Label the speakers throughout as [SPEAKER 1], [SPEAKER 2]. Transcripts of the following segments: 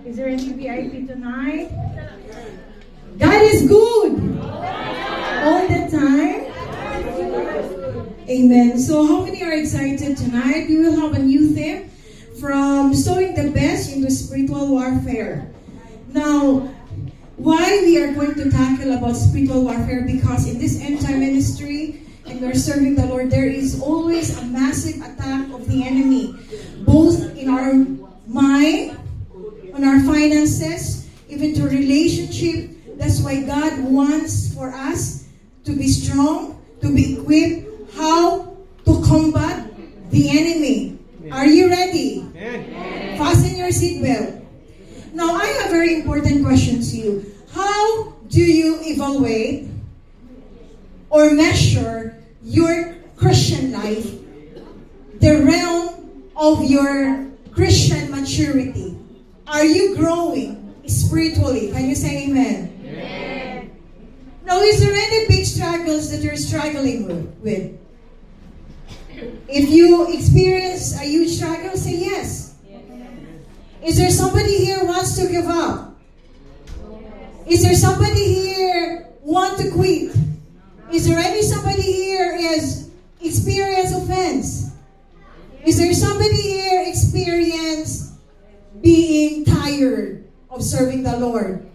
[SPEAKER 1] Is there any VIP tonight? God is good all the time. Amen. So how many are excited tonight? We will have a new theme from sowing the best into spiritual warfare. Now, why we are going to tackle about spiritual warfare? Because in this end time ministry, and we're serving the Lord, there is always a massive attack of the enemy, both in our mind, on our finances, even to relationship. That's why God wants for us to be strong, to be equipped, how to combat the enemy. Are you ready? Fasten your seatbelt. Now, I have a very important question to you. How do you evaluate or measure your Christian life, the realm of your Christian maturity? Are you growing spiritually? Can you say amen? Amen. Now, is there any big struggles that you're struggling with? If you experience a huge struggle, say yes. Is there somebody here wants to give up? Is there somebody here want to quit? Is there somebody here is experience offense? Is there somebody here experience being tired of serving the Lord?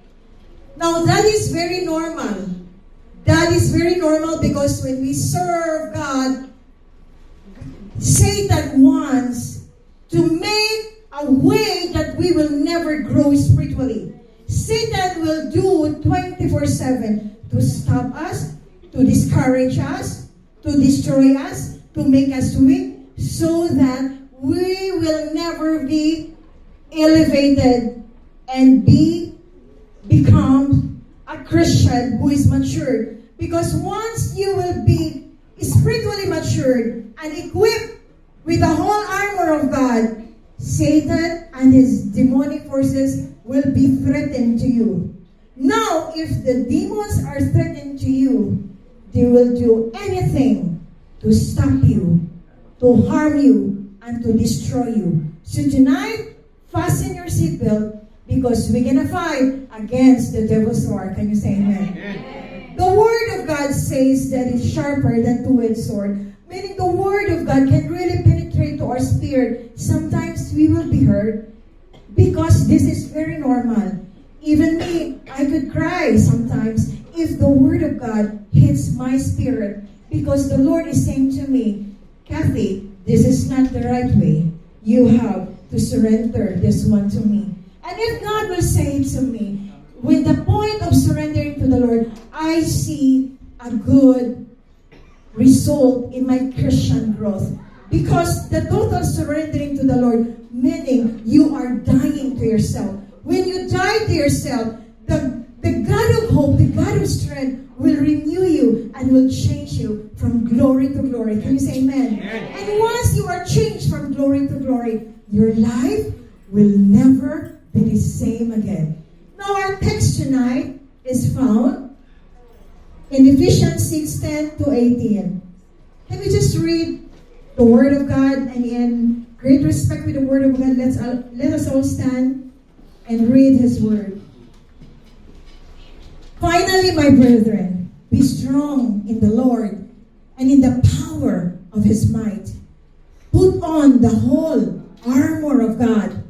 [SPEAKER 1] Now that is very normal. That is very normal because when we serve God, Satan wants to make a way that we will never grow spiritually. Satan will do 24/7 to stop us, to discourage us, to destroy us, to make us weak, so that we will never be elevated and become a Christian who is matured. Because once you will be spiritually matured and equipped with the whole armor of God, Satan and his demonic forces will be threatened to you. Now, if the demons are threatened to you, they will do anything to stop you, to harm you, and to destroy you. So tonight, fasten your seatbelt because we're going to fight against the devil's sword. Can you say amen? Amen. The Word of God says that it's sharper than two-edged sword. Meaning the Word of God can really penetrate to our spirit. Sometimes we will be hurt because this is very normal. Even me, I could cry sometimes if the Word of God hits my spirit because the Lord is saying to me, Kathy, this is not the right way. You have to surrender this one to me. And if God will say to me, with the point of surrendering to the Lord, I see a good result in my Christian growth. Because the total surrendering to the Lord, meaning you are dying to yourself. When you die to yourself, the God of hope, the God of strength will renew you and will change you from glory to glory. Can you say amen? And once you are changed from glory to glory, your life will never be the same again. Now our text tonight is found in Ephesians 6:10 to 18. Can we just read the Word of God? And in great respect with the Word of God, let us all stand and read His Word. Finally, my brethren, be strong in the Lord and in the power of His might. Put on the whole armor of God,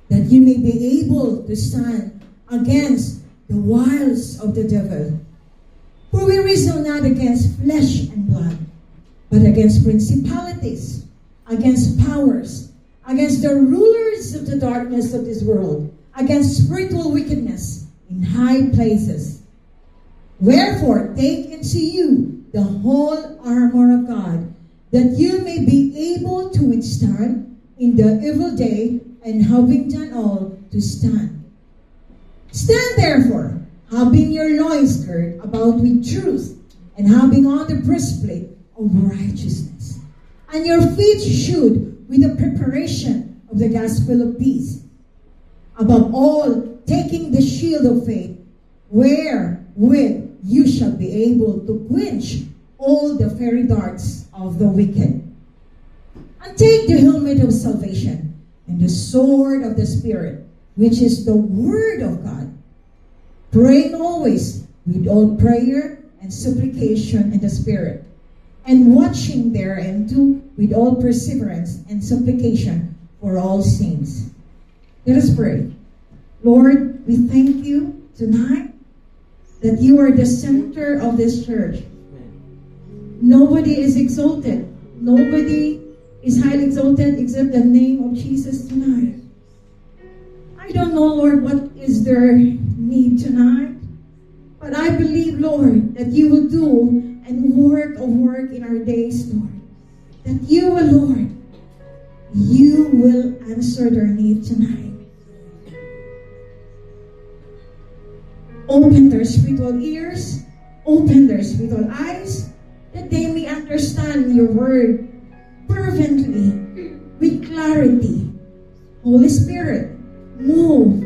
[SPEAKER 1] that you may be able to stand against the wiles of the devil. For we wrestle not against flesh and blood, but against principalities, against powers, against the rulers of the darkness of this world, against spiritual wickedness in high places. Wherefore, take unto you the whole armor of God, that you may be able to withstand in the evil day, and having done all, to stand. Stand therefore, having your loins girt about with truth, and having on the breastplate of righteousness, and your feet shod with the preparation of the gospel of peace. Above all, taking the shield of faith, wherewith you shall be able to quench all the fiery darts of the wicked. And take the helmet of salvation and the sword of the Spirit, which is the Word of God. Praying always with all prayer and supplication in the Spirit, and watching thereunto with all perseverance and supplication for all saints. Let us pray. Lord, we thank you tonight that you are the center of this church. Nobody is exalted. Nobody is highly exalted except the name of Jesus tonight. I don't know, Lord, what is their need tonight. But I believe, Lord, that you will do and work in our days, Lord. That you will, Lord, you will answer their need tonight. Open their spiritual ears, open their spiritual eyes, that they may understand your word fervently, with clarity. Holy Spirit, move,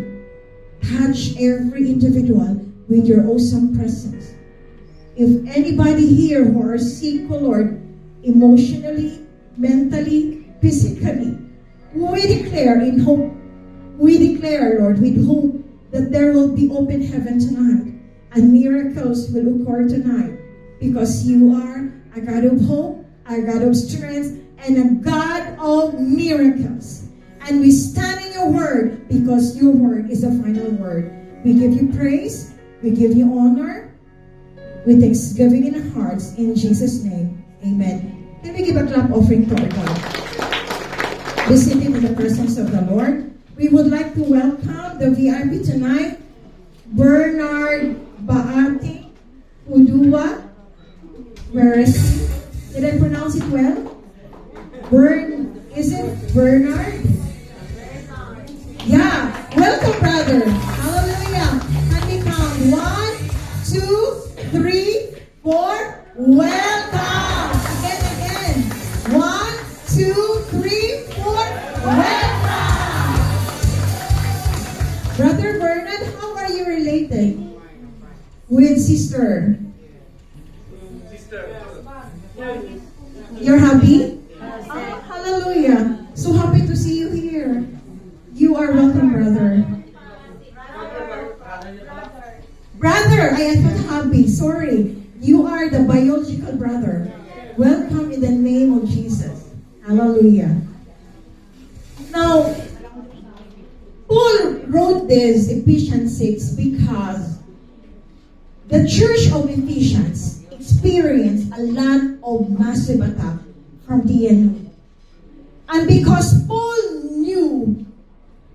[SPEAKER 1] touch every individual with your awesome presence. If anybody here who are sick, oh Lord, emotionally, mentally, physically, we declare in hope, we declare, Lord, with hope that there will be open heaven tonight and miracles will occur tonight because you are a God of hope, a God of strength, and a God of miracles. And we stand in your word because your word is the final word. We give you praise. We give you honor with thanksgiving in our hearts. In Jesus' name, amen. Can we give a clap offering to our God? Be seated in the presence of the Lord. We would like to welcome the VIP tonight, Bernard Baati Udua. Where is he? Did I pronounce it well? Is it Bernard? Yeah. Welcome, brother. Hallelujah. Can we count? 1, 2, 3, 4. Welcome. Again. 1, 2, 3, 4. Welcome. Brother Bernard, how are you related with sister? You're happy? Oh, hallelujah. So happy to see you here. You are welcome, brother. Brother, I thought happy. Sorry. You are the biological brother. Welcome in the name of Jesus. Hallelujah. Now, Paul wrote this, Ephesians 6, because the church of Ephesians experienced a lot of massive attack from the enemy. And because Paul knew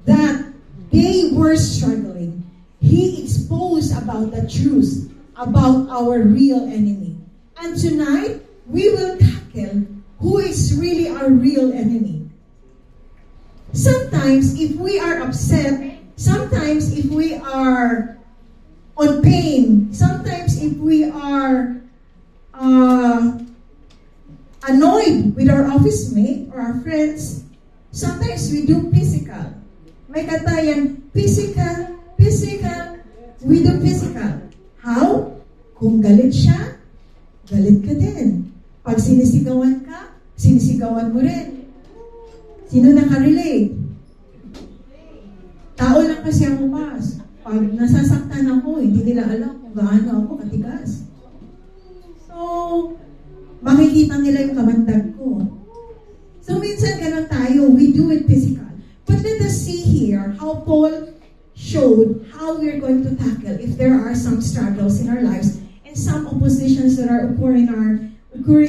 [SPEAKER 1] that they were struggling, he exposed about the truth about our real enemy. And tonight, we will tackle who is really our real enemy. Sometimes, if we are upset, sometimes if we are on pain, sometimes if we are annoyed with our office mate or our friends, sometimes we do physical. May katayan, physical, we do physical. How? Kung galit siya, galit ka din. Pag sinisigawan ka, sinisigawan mo rin. Sino nakarelate? Tao lang kasi ang upas. Pag nasasaktan ako, hindi nila alam kung gaano ako katigas. So, makikita nila yung kamandag ko. So, minsan ganun tayo. We do it physical. But let us see here how Paul showed how we're going to tackle if there are some struggles in our lives and some oppositions that are occurring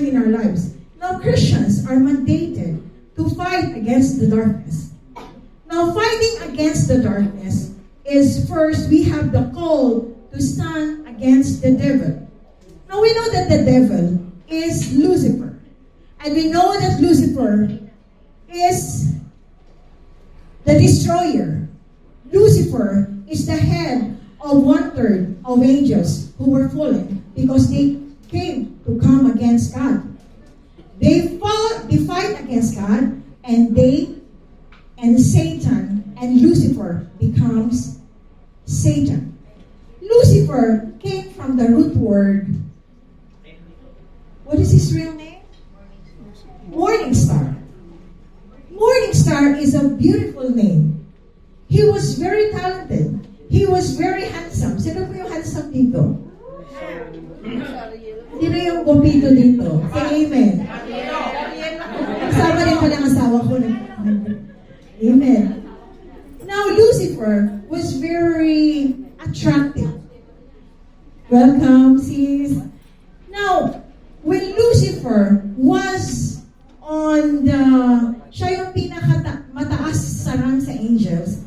[SPEAKER 1] in our lives. Now, Christians are mandated to fight against the darkness. Now, fighting against the darkness is first, we have the call to stand against the devil. Now, we know that the devil is Lucifer. And we know that Lucifer is the destroyer. Lucifer is the head of 1/3 of angels who were fallen because they came to come against God. They fight against God, and Satan and Lucifer becomes Satan. Lucifer came from the root word. What is his real name? Morning Star. Morning Star is a beautiful name. He was very talented. He was very handsome. Sino po yung handsome dito? Sino yung gupito dito? Say amen. Kasama rin pala ang asawa ko. Amen. Now, Lucifer was very attractive. Welcome, sis. Now, when Lucifer was on siya yung mataas sa rang sa angels,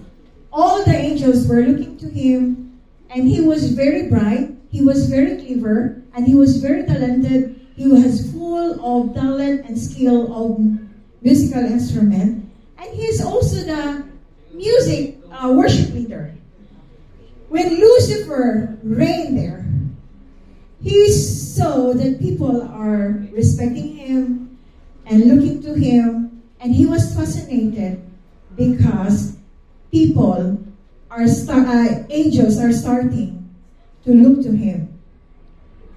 [SPEAKER 1] all the angels were looking to him, and he was very bright, he was very clever, and he was very talented. He was full of talent and skill of musical instrument, and he is also the music worship leader. When Lucifer reigned there, he saw that people are respecting him and looking to him, and he was fascinated because angels are starting to look to him.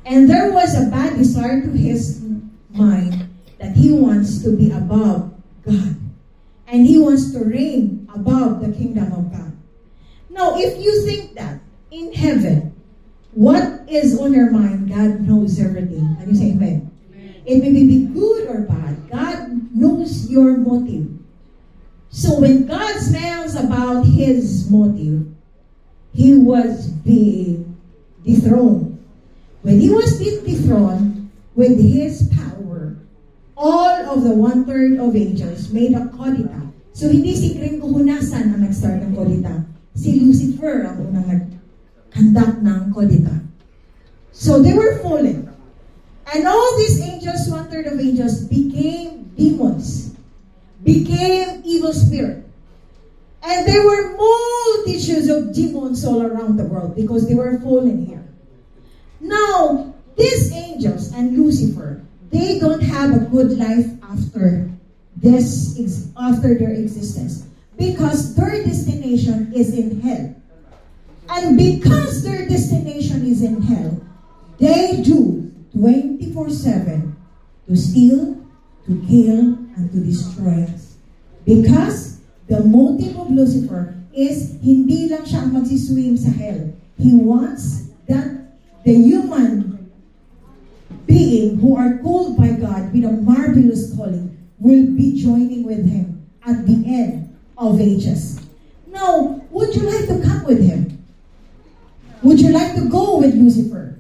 [SPEAKER 1] And there was a bad desire to his mind that he wants to be above God. And he wants to reign above the kingdom of God. Now, if you think that in heaven, what is on your mind, God knows everything. Can you say amen? It may be good or bad. God knows your motive. So when God smells about his motive, he was being dethroned. When he was dethroned, with his power, all of the 1/3 of angels made a kodita. So hindi si Gringo Hunasan ang nag-start ng kodita. Si Lucifer ang unang nag-conduct ng kodita. So they were fallen. And all these angels, 1/3 of angels, became demons, became evil spirit. And there were multitudes of demons all around the world because they were fallen here. Now, these angels and Lucifer, they don't have a good life after their existence because their destination is in hell. And because their destination is in hell, they do 24/7 to steal, to kill, and to destroy us. Because the motive of Lucifer is hindi lang siya ang magsiswim sa hell. He wants that the human being who are called by God with a marvelous calling will be joining with him at the end of ages. Now, would you like to come with him? Would you like to go with Lucifer?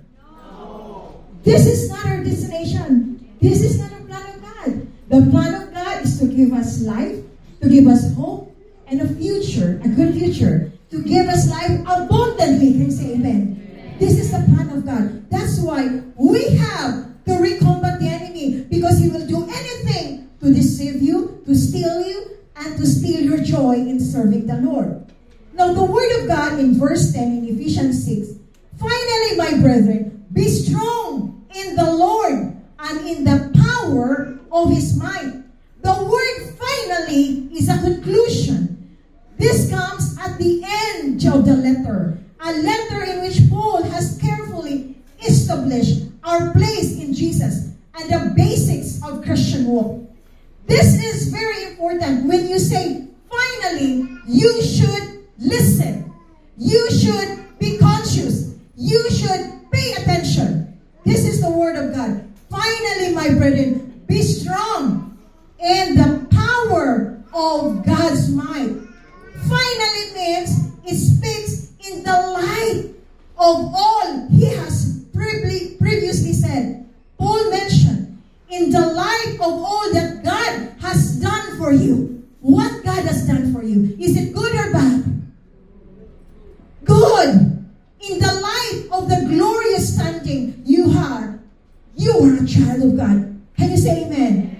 [SPEAKER 1] This is not our destination. This is not the plan of God. The plan of God is to give us life, to give us hope, and a future, a good future, to give us life abundantly. Can you say amen? This is the plan of God. That's why we have to recombat the enemy, because he will do anything to deceive you, to steal you, and to steal your joy in serving the Lord. Now, the word of God in verse 10 in Ephesians 6, finally, my brethren, be strong in the Lord and in the power of his might. The word finally is a conclusion. This comes at the end of the letter. A letter in which Paul has carefully established our place in Jesus and the basics of Christian walk. This is very important. When you say finally, you should listen. You should be conscious. You should pay attention. This is the word of God. Finally, my brethren, be strong in the power of God's might. Finally means it speaks in the light of all he has previously said. Paul mentioned, in the light of all that God has done for you. What God has done for you. Is it good or bad? Good. In the light of the glorious standing you are a child of God. Can you say amen?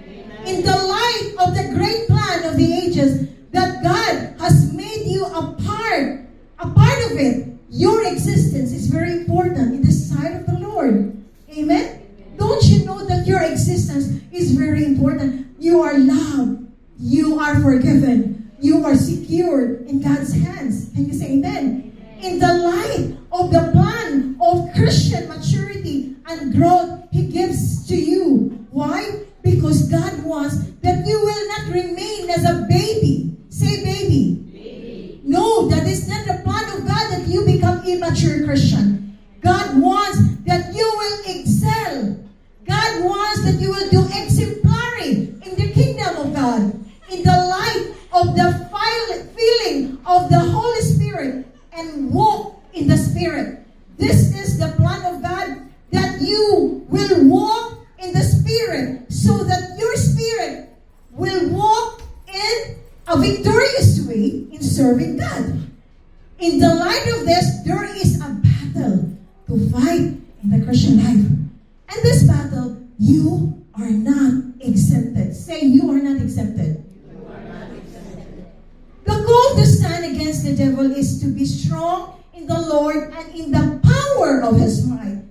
[SPEAKER 1] In the light of the great plan of the ages that God has made you a part of it, your existence is very important in the sight of the Lord. Amen? Don't you know that your existence is very important? You are loved. You are forgiven. You are secured in God's hands. Can you say amen? In the light of the plan of Christian maturity and growth he gives to you. Why? Because God wants that you will not remain as a baby. Say baby. No, mature Christian. God wants that you will excel. God wants that you will do exemplary in the kingdom of God, in the light of the feeling of the Holy Spirit, and walk in the Spirit. This is the plan of God, that you will walk in the Spirit, so that your spirit will walk in a victorious way in serving God. In the light of this, there is a battle to fight in the Christian life. And this battle, you are not exempted. Say, you are not exempted.
[SPEAKER 2] You are not exempted.
[SPEAKER 1] The goal to stand against the devil is to be strong in the Lord and in the power of His might.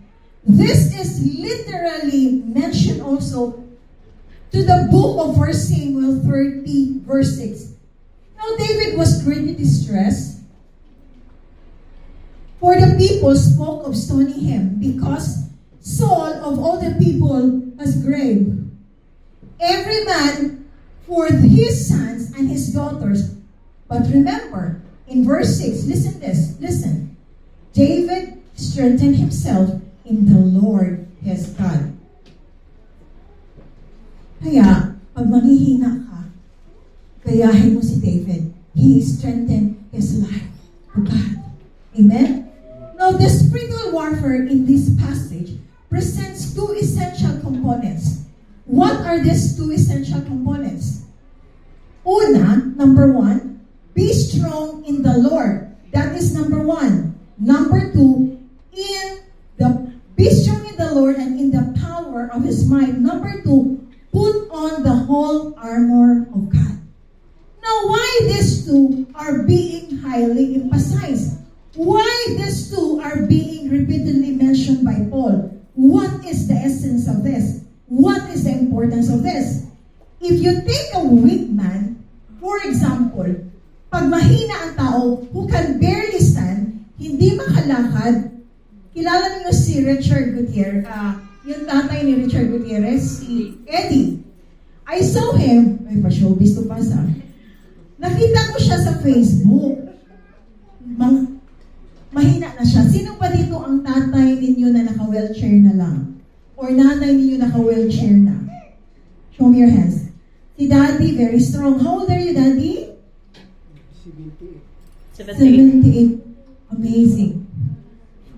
[SPEAKER 1] This is literally mentioned also to the book of 1 Samuel 30, verse 6. Now David was greatly distressed, for the people spoke of stoning him, because Saul of all the people has grave, every man for his sons and his daughters. But remember, in verse 6, listen. David strengthened himself in the Lord his God. Kaya, pag manghihina ka, gayahin mo si David. He strengthened his life to God. Amen? Now, the spiritual warfare in this passage presents two essential components. What are these two essential components? Una, number one, be strong in the Lord. That is number one. Number two, be strong in the Lord and in the power of His might. Number two, put on the whole armor of God. Now, why these two are being highly emphasized? Why these two are being repeatedly mentioned by Paul? What is the essence of this? What is the importance of this? If you take a weak man, for example, pag mahina ang tao who can barely stand, hindi makalakad, kilala niyo si Richard Gutierrez, yung tatay ni Richard Gutierrez, si Eddie. I saw him, may pa-showbiz to pass. Nakita ko siya sa Facebook. Mahina na siya. Sino pa dito ang tatay ninyo na naka-wheelchair na lang? Or nanay ninyo naka-wheelchair na? Show me your hands. Si Daddy, very strong. How old are you, Daddy? 78. Amazing.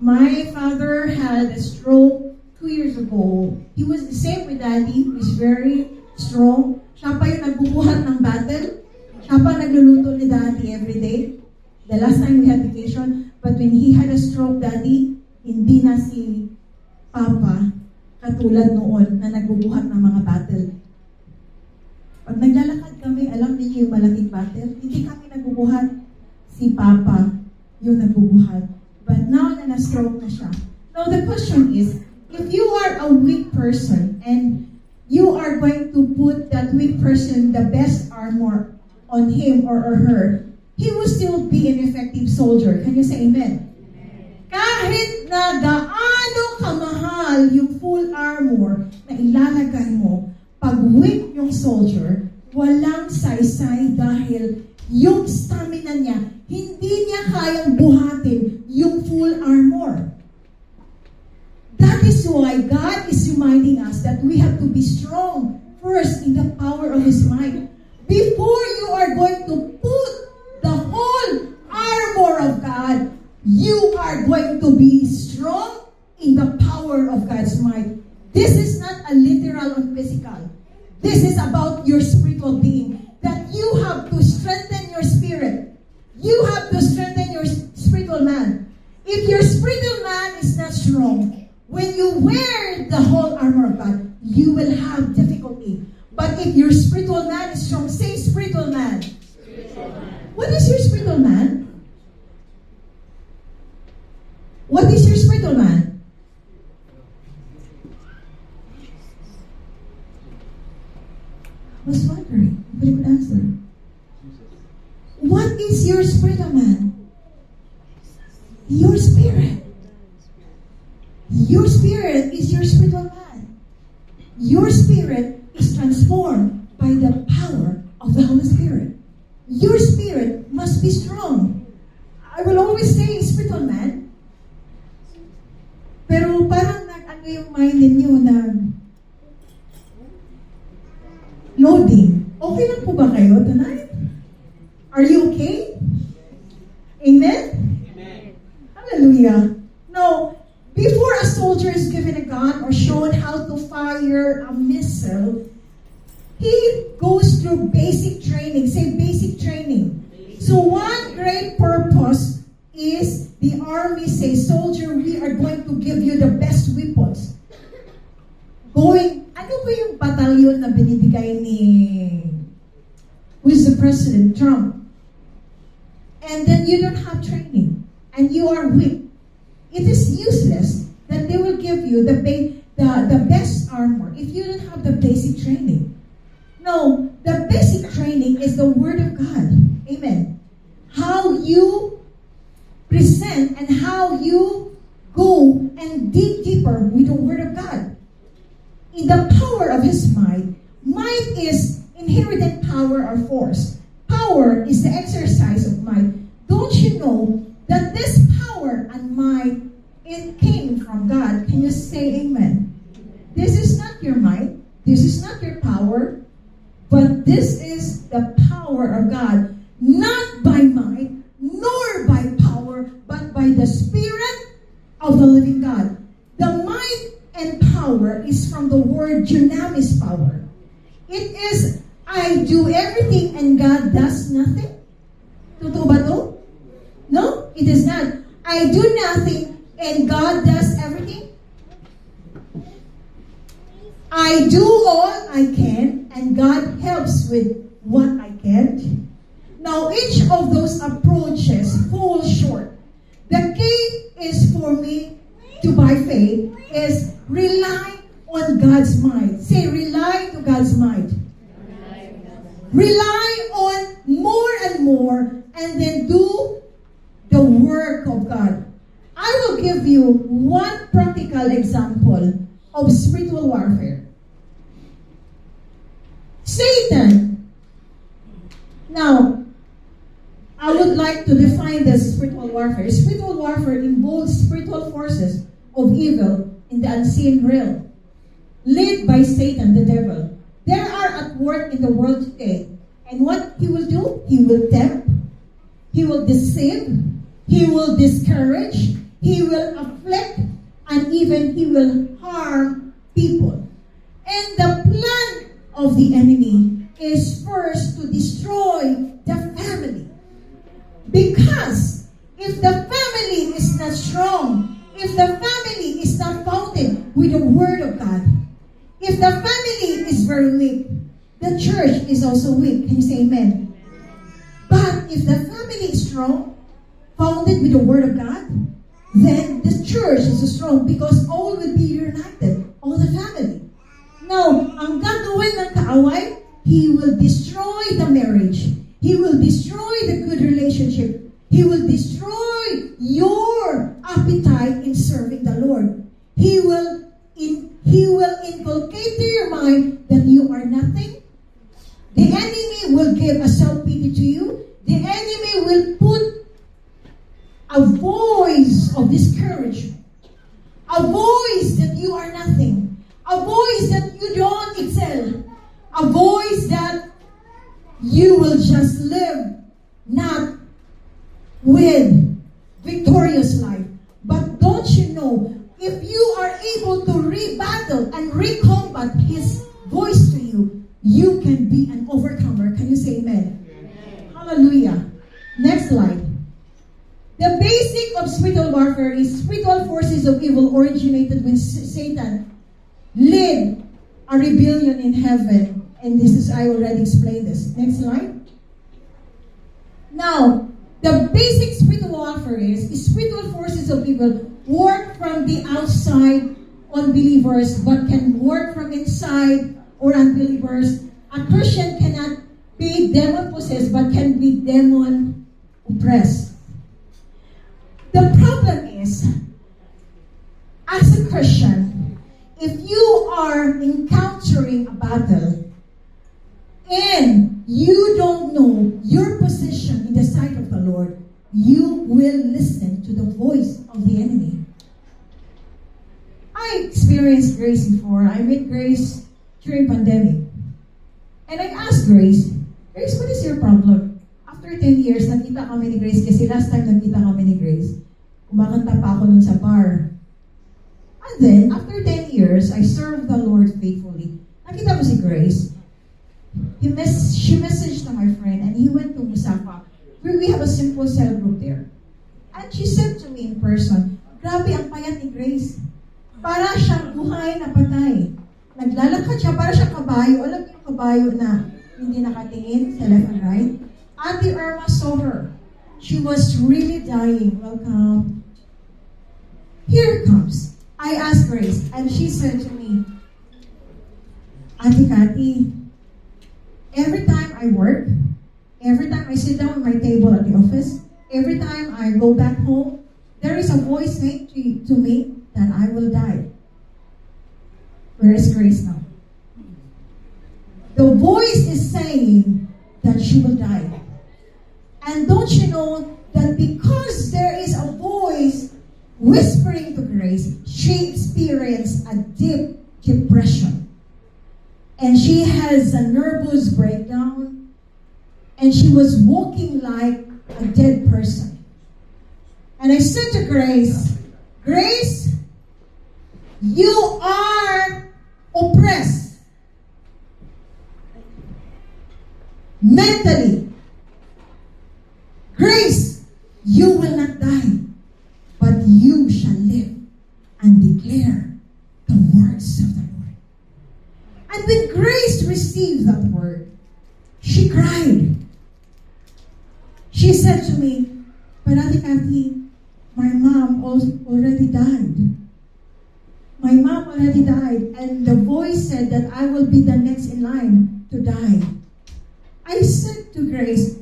[SPEAKER 1] My father had a stroke 2 years ago. He was the same with Daddy. He was very strong. Siya pa yung nagbubuhat ng battle. Siya pa nagluluto ni Daddy every day. The last time we had vacation. But when he had a stroke, Daddy, hindi na si Papa katulad noon na nagbubuhat ng mga battle. Pag naglalakad kami, alam niyo yung malaking battle, hindi kami nagbubuhat. Si Papa yung nagbubuhat. But now na na-stroke na siya. Now the question is, if you are a weak person and you are going to put that weak person the best armor on him or her, he will still be an effective soldier. Can you say amen? Kahit na gaano kamahal yung full armor na ilalagay mo, pag weak yung soldier, walang saysay dahil yung stamina niya, hindi niya kayang buhatin yung full armor. That is why God is reminding us that we have to be strong first in the power of His might. Before you are going to put the whole armor of God, you are going to be strong in the power of God's might. This is not a literal or physical. This is about your spiritual being. That you have to strengthen your spirit. You have to strengthen your spiritual man. If your spiritual man is not strong, when you wear the whole armor of God, you will have difficulty. But if your spiritual man is strong, say spiritual man.
[SPEAKER 2] Spiritual man.
[SPEAKER 1] What is your spiritual man? What is your spiritual man? I was wondering if you could answer. What is your spiritual man? Your spirit. Your spirit is your spiritual man. Your spirit is transformed by the power of the Holy Spirit. Your spirit must be strong. I will always say spiritual man, yung mind ninyo na loading. Okay lang po ba kayo tonight? Are you okay? Amen? Hallelujah. Now, before a soldier is given a gun or shown how to fire a missile, he goes through basic training. Say basic training. So one great purpose is the army say, soldier, we are going to give you the best weapons. Ano ba yung batalyon na binibigay ni, who is the President, Trump? And then you don't have training, and you are weak. It is useless that they will give you the best armor if you don't have the basic training. No, the basic training is the Word of God. Amen. How you present and how you go and dig deeper with the Word of God. In the power of His might, might is inherent power or force. Power is the exercise of might. Don't you know that this power and might, it came from God? Can you say amen? This is not your might. This is not your power. But this is the power of God. Not by might, nor by power, but by the Spirit of the living God. The might and power is from the word dunamis power. It is, I do everything and God does nothing. Totoo ba to? No, it is not. I do nothing and God does everything. I do all I can and God helps with what I can't. Now, each of those approaches falls short. The key is for me to, by faith, is rely on God's might. Say, rely to God's might. Rely on more and more, and then do the work of God. I will give you one practical example of spiritual warfare. Satan. Now, I would like to define this spiritual warfare. Spiritual warfare involves spiritual forces of evil in the unseen realm, led by Satan, the devil. They are at work in the world today. And what he will do? He will tempt, he will deceive, he will discourage, he will afflict, and even he will harm people. And the plan of the enemy is first to destroy the family. Because if the family is not strong, if the family is not founded with the Word of God, if the family is very weak, the church is also weak. Can you say amen? But if the family is strong, founded with the Word of God, then the church is strong because all will be united, all the family. Now, ang gagawin ng kaaway, he will destroy the marriage. He will destroy the good relationship. He will destroy your appetite in serving the Lord. He will inculcate to your mind that you are nothing. The enemy will give a self-pity to you. The enemy will put a voice of discouragement, a voice that you are nothing, a voice that you don't excel, a voice that you will just live not with victorious life. But don't you know, if you are able to rebattle and recombat his voice to you, you can be an overcomer. Can you say amen? Amen. Hallelujah. Next slide. The basic of spiritual warfare is spiritual forces of evil originated when Satan led a rebellion in heaven. And this is, I already explained this. Next slide. Now, the basic spiritual warfare is spiritual forces of evil work from the outside on believers, but can work from inside or unbelievers. A Christian cannot be demon-possessed, but can be demon-oppressed. The problem is, as a Christian, if you are encountering a battle and you don't know your position in the sight of the Lord, you will listen to the voice of the enemy. I experienced experienced Grace before. I met Grace during pandemic. And I asked Grace, Grace, what is your problem? After 10 years, nakita kami ni Grace kasi last time nakita kami ni Grace, kumakanta pa ako nun sa bar. And then, after 10 years, I served the Lord faithfully. Nakita ko si Grace. She messaged to my friend and he went to Musapa, where we have a simple cell group there. And she said to me in person, grabe ang payat ni Grace. Para siyang buhay na patay. Naglalakad siya, para siyang kabayo. Alam niyo yung kabayo na hindi nakatingin sa left and right? Ate Irma saw her. She was really dying. Welcome. Here it comes. I asked Grace, and she said to me, Ate Cathy, every time I work, every time I sit down at my table at the office, every time I go back home, there is a voice saying to me that I will die. Where is Grace now? The voice is saying that she will die. And don't you know that because there is a voice whispering to Grace, she experienced a deep depression. And she has a nervous breakdown. And she was walking like a dead person. And I said to Grace, Grace, you are oppressed mentally. Grace, you will not die, but you shall live and declare the words of the Lord. And when Grace received that word, she cried. She said to me, but Ate Cathy, my mom already died. My mom already died, and the voice said that I will be the next in line to die. I said to Grace,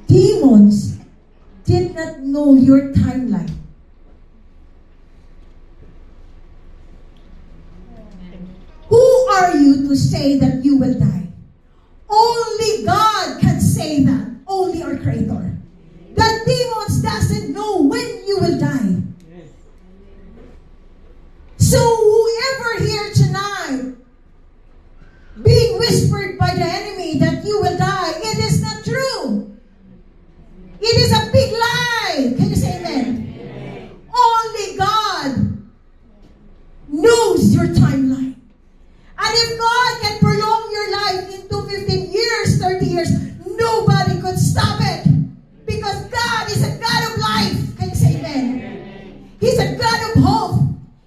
[SPEAKER 1] demons did not know your timeline. Who are you to say that you will die? Only God can say that. Only our Creator. The demons doesn't know when you will die. So whoever here tonight being whispered by the enemy that you will die, it is not true. It is a big lie. Can you say amen? Only God knows your timeline. And if God can prolong your life into 15 years, 30 years, nobody could stop it. Because God is a God of life. Can you say amen? He's a God of hope.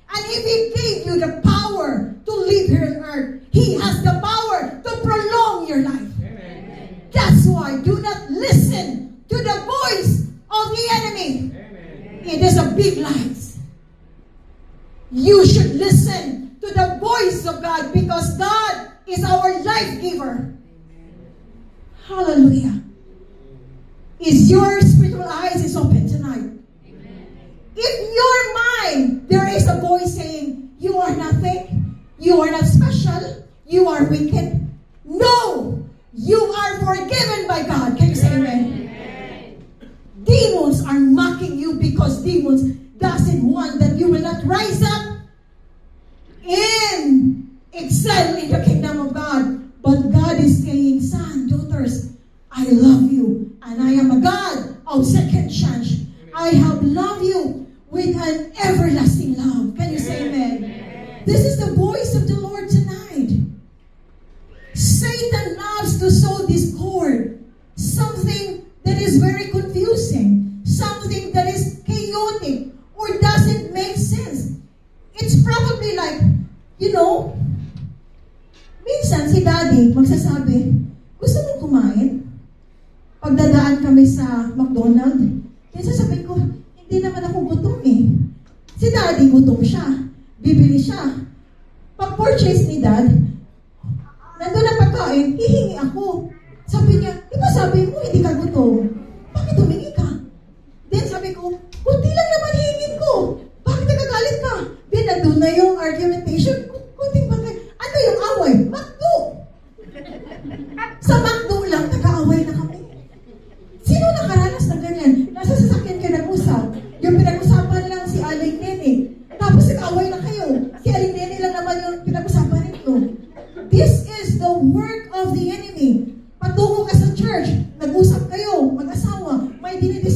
[SPEAKER 1] And if He gave you the power to live here on earth, He has the power to prolong your life. Amen. That's why do not listen to the voice of the enemy. Amen. It is a big lie. You should listen to the voice of God because God is our life giver. Hallelujah. Is your spiritual eyes is open tonight? In your mind, there is a voice saying, you are nothing, you are not special, you are wicked. No! You are forgiven by God. Can you say amen? Demons are mocking you because demons doesn't want that you will not rise up and excel in the kingdom of God. But God is saying, son, daughters, I love you and I am a God of second chance. I have loved you with an everlasting love. Can you say amen? This is the voice of the Lord tonight. Satan loves to sow discord. Something that is very confusing. Something that is chaotic or doesn't make sense. It's probably like, minsan si Daddy magsasabi, gusto mong kumain? Pagdadaan kami sa McDonald's, kaya sasabihin ko, hindi naman ako gutom eh. Si Daddy gutom siya. Bibili siya. Pag-purchase ni Dad, nandun ang pagkain, hihingi ako. Sabi niya, di ba sabi mo hindi ka gutom? Bakit humingi ka? Then sabi ko, kunti lang naman hihingin ko. Bakit nagagalit ka? Then nandun na yung argumentation. Kunting bagay. Ano yung away? McDo! Sa McDo lang, nag-aaway na kami. Sino nakaranas ng ganyan? Nasa sasakyan ka nag-usap. Yung pinag-usapan lang si Aling Nene. Tapos nag-away na kayo.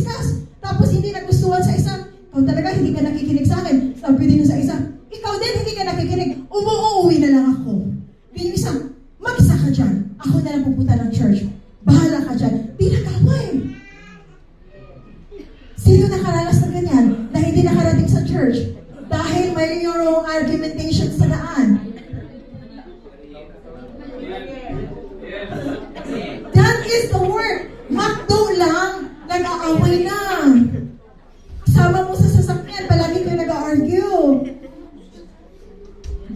[SPEAKER 1] discuss. Tapos hindi nagustuhan sa isa. Ikaw talaga hindi ka nakikinig sa akin. Sabi din sa isa, ikaw din hindi ka nakikinig. Umuuwi na lang ako. Di yung isa, mag-isa ka dyan. Ako na lang pupunta ng church. Bahala ka dyan. Di nag-away. Sino nakaranas na ganyan na hindi nakarating sa church? Dahil may yung argumentation sa daan. That is the word. Makdo lang. Nag-aaway na. Kasama mo sa sasakyan, palagi kayo nag-argue.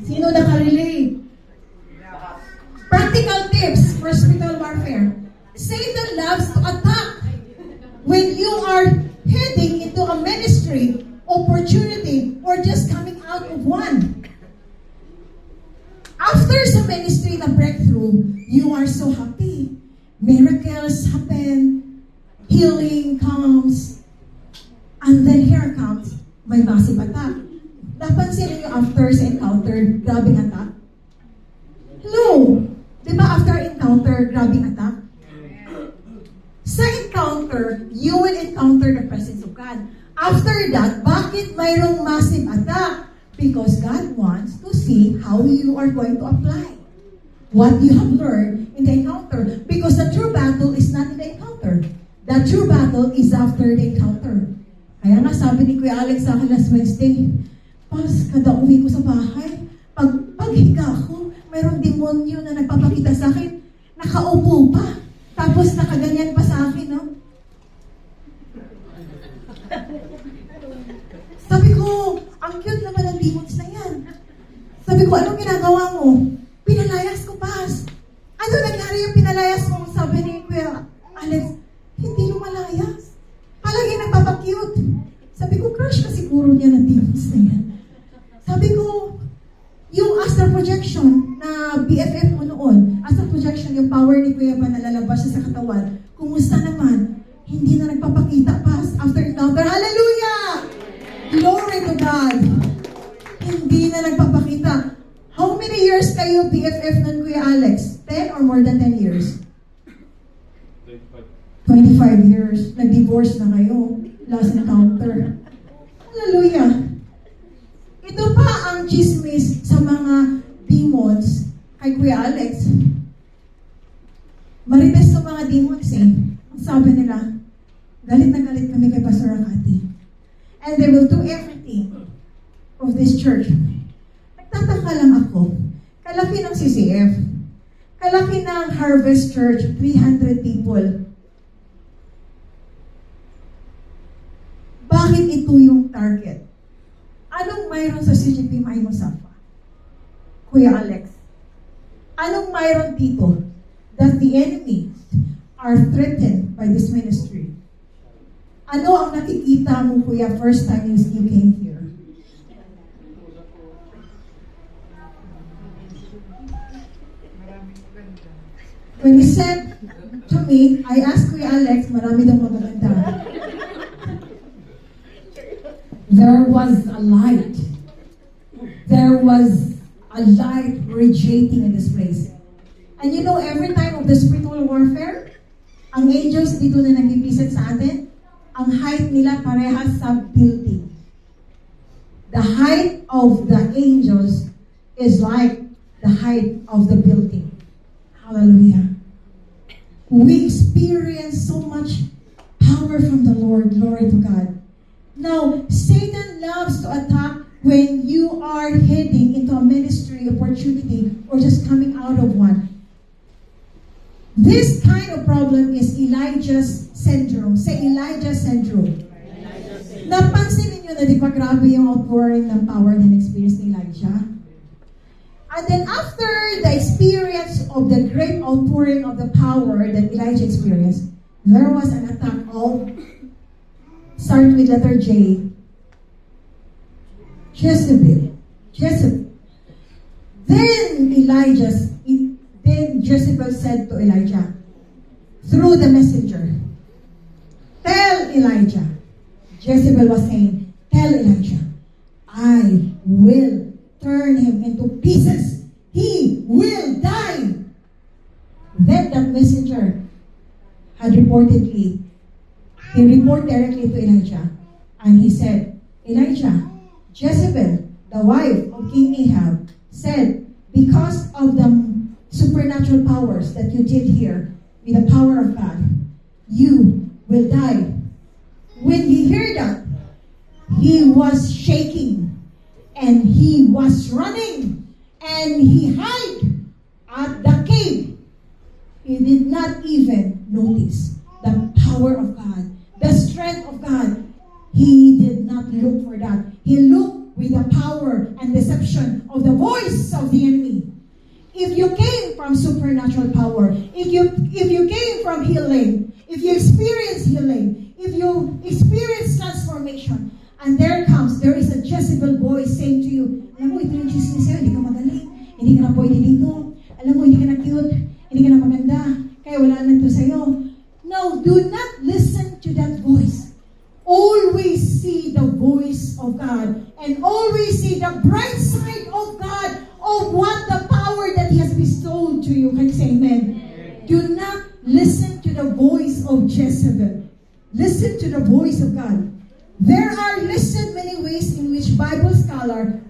[SPEAKER 1] Sino nakarelate? Practical tips for spiritual warfare. Satan loves to attack when you are heading into a ministry, opportunity, or just coming out of one. After sa ministry na breakthrough, you are so happy. Miracles happen, healing comes, and then here comes may massive attack. Napansin niyo after sa encounter, grabing attack? Hello! Di ba after encounter, grabing attack? Sa encounter, you will encounter the presence of God. After that, bakit mayroong massive attack? Because God wants to see how you are going to apply what you have learned in the encounter. Because the true battle is not in the encounter. The true battle is after the encounter. Kaya nga sabi ni Kuya Alex sa akin last Wednesday, Pas, kada uwi ko sa bahay, paghiga ko, mayroong demonyo na nagpapakita sa akin, nakaupo pa, tapos nakaganyan pa sa akin, no? Sabi ko, ang cute naman ng demons na yan. Sabi ko, anong ginagawa mo? Pinalayas ko, Pas. Ano nangyari yung pinalayas mo? Sabi ni Kuya Alex, hindi lumalayas. Palagi nagpapakute. Sabi ko, crush ka siguro niya ng demons na yan. Sabi ko, yung astral projection na BFF mo noon, astral projection, yung power ni Kuya ba na lalabas siya sa katawan, kumusta naman? Hindi na nagpapakita, Pas, after encounter. Hallelujah! Glory to God! Hindi na nagpapakita. How many years kayo BFF nun, Kuya Alex? 10 or more than 10 years? 25 years. Nag-divorce na kayo. Last encounter. Hallelujah! Ito pa ang chismis sa mga demons kay Kuya Alex. Marites sa mga demons eh. Ang sabi nila, galit na galit kami kay Pastor Akati. And they will do everything of this church. Nagtataka lang ako. Kalaki ng CCF. Kalaki ng Harvest Church, 300 people. Bakit ito yung target? Anong mayroon sa CGP Maimon Safa? Kuya Alex, anong mayroon dito that the enemies are threatened by this ministry? Ano ang nakikita mo, Kuya, first time you came here? When he said to me, I asked Kuya Alex, marami daw magaganda. There was a light. There was a light radiating in this place. And you know, every time of the spiritual warfare, ang angels dito na nag-visit sa atin, ang height nila parehas sa building. The height of the angels is like the height of the building. Hallelujah. We experience so much power from the Lord. Glory to God. Now, Satan loves to attack when you are heading into a ministry opportunity or just coming out of one. This kind of problem is Elijah's syndrome. Say Elijah's syndrome. Napansin niyo na di ba grabe yung outpouring ng power and experience ni Elijah? And then after the experience of the great outpouring of the power that Elijah experienced, there was an attack of, start with letter J, Jezebel. Then Jezebel said to Elijah, through the messenger, tell Elijah. Jezebel was saying, tell Elijah, I will turn him into pieces. He will die. Then that messenger had reportedly he reported directly to Elijah. And he said, Elijah, Jezebel, the wife of King Ahab, said, because of the supernatural powers that you did here, with the power of God, you will die. When he heard that, he was shaking, and he was running, and he hid at the cave. He did not even notice the power of God, the strength of God. He did not look for that. He looked with the power and deception of the voice of the enemy. If you came from supernatural power, if you came from healing, if you experience healing, if you experience transformation, and there is a Jezebel voice saying to you, alam mo, ito yung chismis sa'yo, hindi ka magaling, hindi ka na pwede dito, alam mo, hindi ka na cute, hindi ka na maganda, kaya wala na ito sa'yo. No, do not listen to that voice. Always see the voice of God, and always see the bright side of God, of what the power that He has bestowed to you. Can you say amen? Do not listen to the voice of Jezebel. Listen to the voice of God. There are listed many ways in which Bible scholar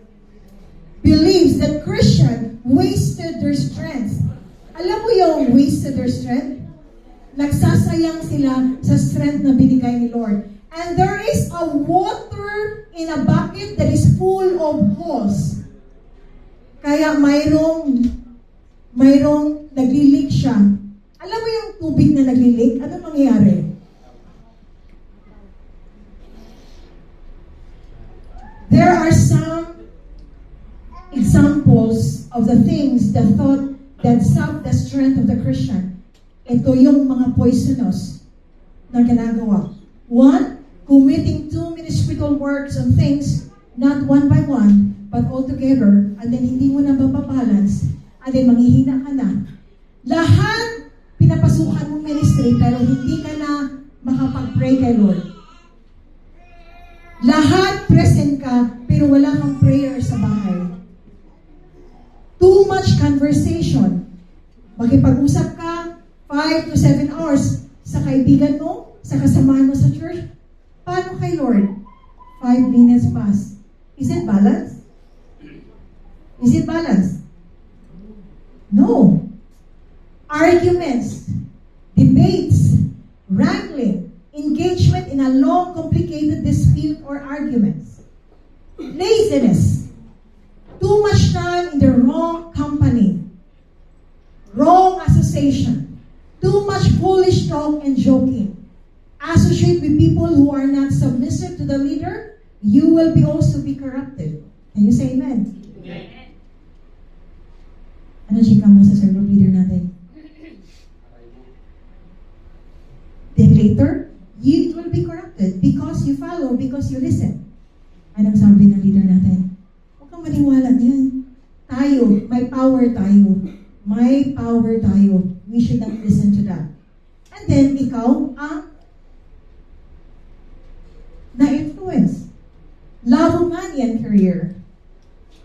[SPEAKER 1] believes that Christian wasted their strength. Alam mo yung wasted their strength? Nagsasayang sila sa strength na binigay ni Lord. And there is a water in a bucket that is full of holes. Kaya mayroong naglilik siya. Alam mo yung tubig na naglilik? Ano mangyayari? There are some examples of the things that thought that sap the strength of the Christian. Ito yung mga poisonous na ginagawa. One, committing too many spiritual works and things, not one by one, but all together, and then hindi mo na mapabalance, and then manghihina ka na. Lahat pinapasukan mong ministry, pero hindi ka na makapag-pray kay Lord. Lahat present ka, pero wala kang prayer sa bahay. Too much conversation. Makipag-usap ka 5 to 7 hours sa kaibigan mo, sa kasamahan mo sa church. Paano kay Lord? 5 minutes pass. Is it balanced? Is it balanced? No. Arguments, debates, wrangling, engagement in a long, complicated dispute or arguments. Laziness. Too much time in the wrong company. Wrong association. Too much foolish talk and joking. Associate with people who are not submissive to the leader, you will also be corrupted. Can you say amen?
[SPEAKER 2] Amen.
[SPEAKER 1] Ano chika mo sa servant leader natin? Then later, you will be corrupted because you follow, because you listen. Anong sabi ng leader natin? Huwag kang maniwala niyan. Tayo, may power tayo. May power tayo. We should not listen to that. And then, ikaw ang na-influence. Love of money and career.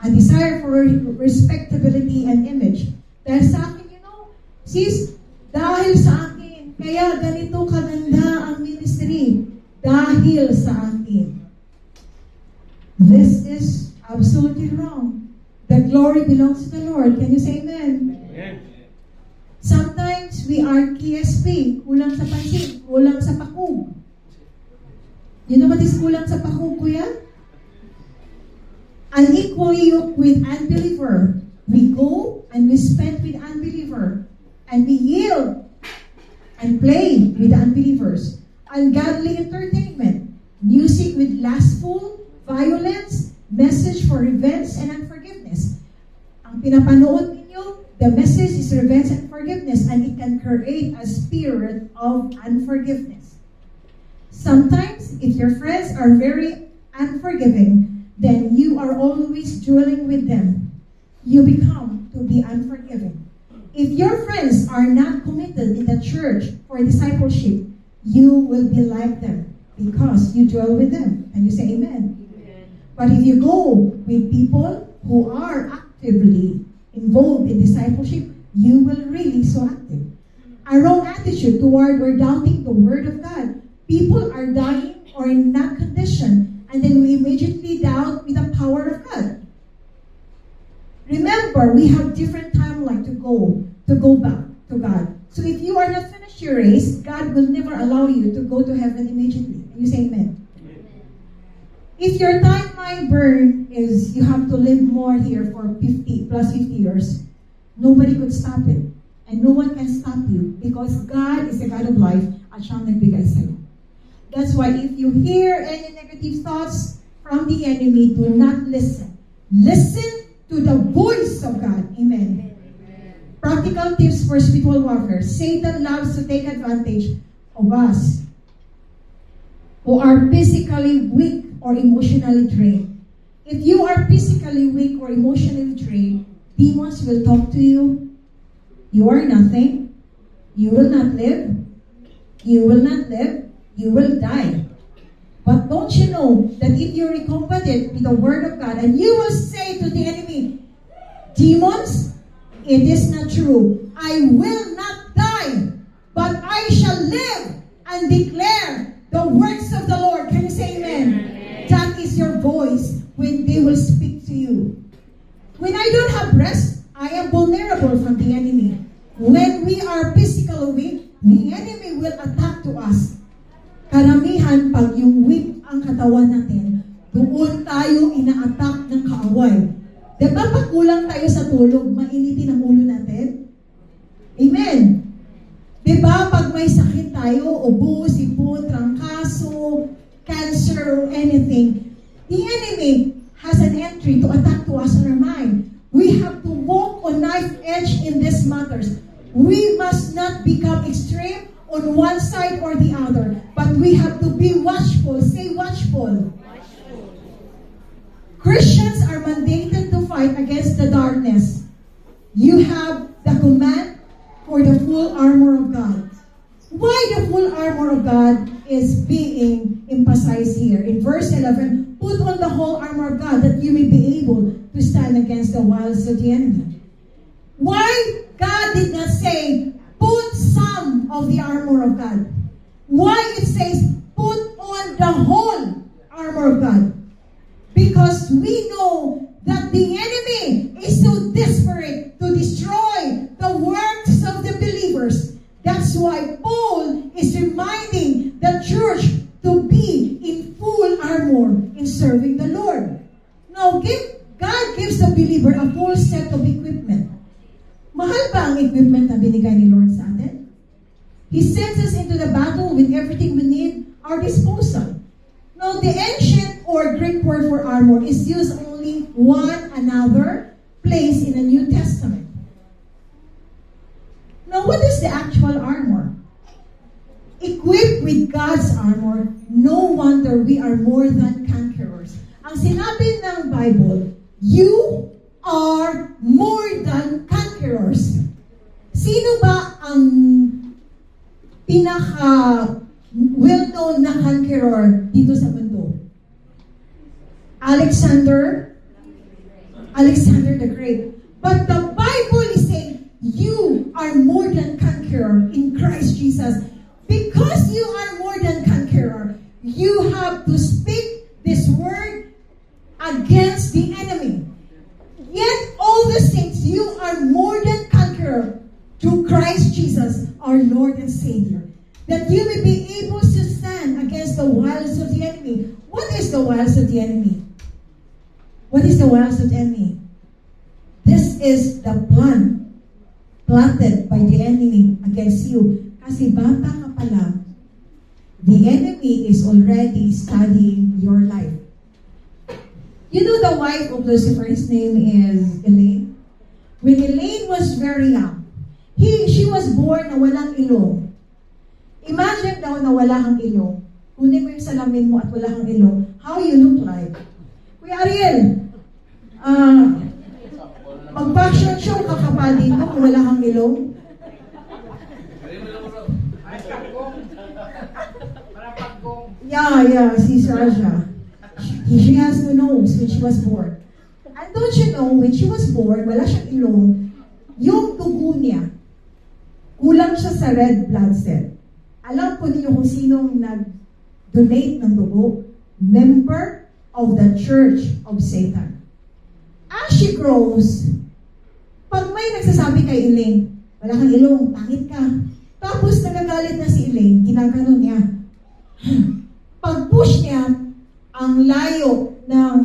[SPEAKER 1] A desire for respectability and image. Dahil sa akin, sis, dahil sa akin, kaya ganito kaganda ang ministry. Dahil sa akin. This is absolutely wrong. The glory belongs to the Lord. Can you say amen?
[SPEAKER 2] Amen.
[SPEAKER 1] Sometimes we are KSP, kulang sa pansin, kulang sa pakug. You know what is kulang sa pakug, kuya? Unequally yoked with unbeliever. We go and we spend with unbeliever. And we yield and play with the unbelievers. Ungodly entertainment. Music with lustful, violence, message for revenge and unforgiveness. Ang pinapanood ninyo, the message is revenge and forgiveness, and it can create a spirit of unforgiveness. Sometimes, if your friends are very unforgiving, then you are always dwelling with them. You become to be unforgiving. If your friends are not committed in the church for discipleship, you will be like them because you dwell with them. And you say amen.
[SPEAKER 2] Amen.
[SPEAKER 1] But if you go with people who are actively involved in discipleship, you will really so active. A wrong attitude toward or doubting the Word of God. people are dying or in that condition, and then we immediately doubt with the power of God. Remember, we have different timeline to go back to God. So if you are not finished your race, God will never allow you to go to heaven immediately. You say amen. If your timeline burn is you have to live more here for 50 years, nobody could stop it. And no one can stop you because God is a God of life at siyang nagbigay sa'yo. That's why if you hear any negative thoughts from the enemy, do not listen. Listen to the voice of God. Amen. Practical tips for spiritual warfare. Satan loves to take advantage of us who are physically weak or emotionally drained. If you are physically weak or emotionally drained, demons will talk to you. You are nothing. You will not live. You will not live. You will die. But don't you know that if you recombat it with the word of God and you will say to the enemy, demons, it is not true. I will not die, but I shall live and declare the works of the Lord. Can you say amen? Amen. That is your voice when they will speak to you. When I don't have rest, I am vulnerable from the enemy. When we are physically weak, the enemy will attack to us. Karamihan, pag yung weak ang katawan natin, doon tayo ina-attack ng kaaway. Diba pag kulang tayo sa tulog, mainitin ang ulo natin? Amen. Diba pag may sakit tayo, ubo, sipon, trangkaso, cancer, or anything, the enemy has an entry to attack to us on our mind. We have to walk on knife edge in these matters. We must not become extreme on one side or the other, but we have to be watchful. Say watchful. Christians are mandated to fight against the darkness. You have the command for the full armor of God. Why the full armor of God is being emphasized here? In verse 11, put on the whole armor of God that you may be able to stand against the wiles of the enemy. Why God did not say, put some of the armor of God? Why it says, put on the whole armor of God? Because we know that the enemy is so desperate to destroy the works of the believers. That's why Paul is reminding the church to be in full armor in serving the Lord. Now, God gives the believer a full set of equipment. Mahal ba ang equipment na binigay ni Lord sa atin? He sends us into the battle with everything we need our disposal. Now, the ancient or Greek word for armor is used only one another place in the New Testament. Now, what is the actual armor? Equipped with God's armor, no wonder we are more than conquerors. Ang sinabi ng Bible, you are more than conquerors. Sino ba ang pinaka well-known na conqueror dito sa mundo? Alexander the Great. But the Bible is saying, you are more than conqueror in Christ Jesus. Because you are more than conqueror, you have to speak this word against the enemy. Yet all the saints, you are more than conqueror through Christ Jesus, our Lord and Savior. That you may be able to stand against the wiles of the enemy. What is the wiles of the enemy? What is the wiles of the enemy? This is the plan plotted by the enemy against you. Kasi bata ka pa lang, the enemy is already studying your life. You know the wife of Lucifer, his name is Elaine. When Elaine was very young, she was born na walang ilong. Imagine daw na wala kang ilong. Kunin mo yung salamin mo at wala kang ilong. How you look like? Kuya Ariel, mag-fashion show ka pa dito kung wala kang ilong? Yeah, she's Raja. She has no nose when she was born. And don't you know, when she was born, wala siyang ilong, yung dugo niya, kulang siya sa red blood cell. Alam po ninyo kung sinong donate ng dugo, member of the Church of Satan. As she grows, pag may nagsasabi kay Elaine, wala kang ilong, pangit ka. Tapos nagagalit na si Elaine, ginagano niya. Pag-push niya, ang layo ng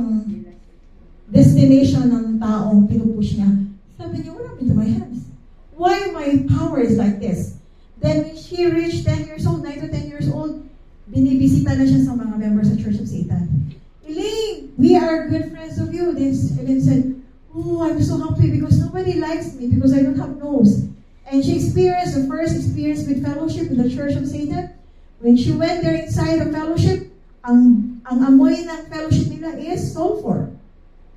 [SPEAKER 1] destination ng taong pinupush niya. Sabi niya, what happened to my hands? Why my power is like this? Then when she reached 10 years old, 9 to 10 years old, binibisita na siya sa mga members sa Church of Satan. Elaine, we are good friends of you. Then Elaine said, oh, I'm so happy because nobody likes me because I don't have nose. And she experienced the first experience with fellowship in the Church of Satan. When she went there inside the fellowship, ang amoy ng fellowship nila is sulfur.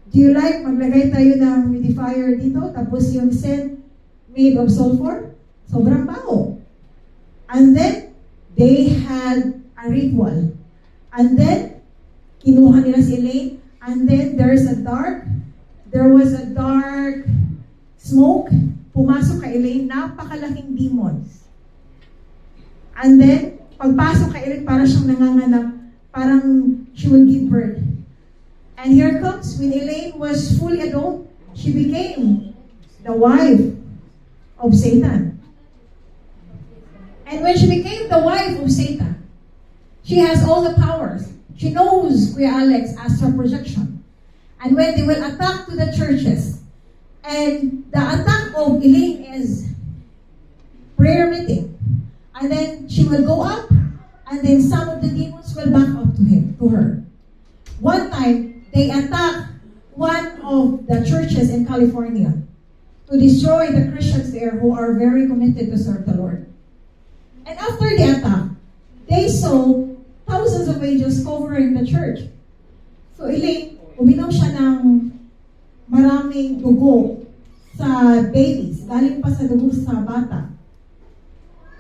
[SPEAKER 1] Do you like maglagay tayo ng humidifier dito, tapos yung scent made of sulfur? Sobrang baho. And then, they had a ritual. And then, kinuha nila si Elaine. And then, there was a dark smoke. Pumasok kay Elaine, napakalaking demons. And then, pagpasok kay Elaine, parang siyang nanganganak. Parang she will give birth. And here comes, when Elaine was fully adult, she became the wife of Satan. And when she became the wife of Satan, she has all the powers. She knows Kuya Alex astral projection. And when they will attack to the churches, and the attack of Elaine is prayer meeting. And then she will go up, and then some of the demons will back up to her. One time, they attacked one of the churches in California to destroy the Christians there who are very committed to serve the Lord. And after the attack, they saw thousands of angels covering the church. So Elaine, uminom siya ng maraming dugo sa babies, galing pa sa dugo sa bata.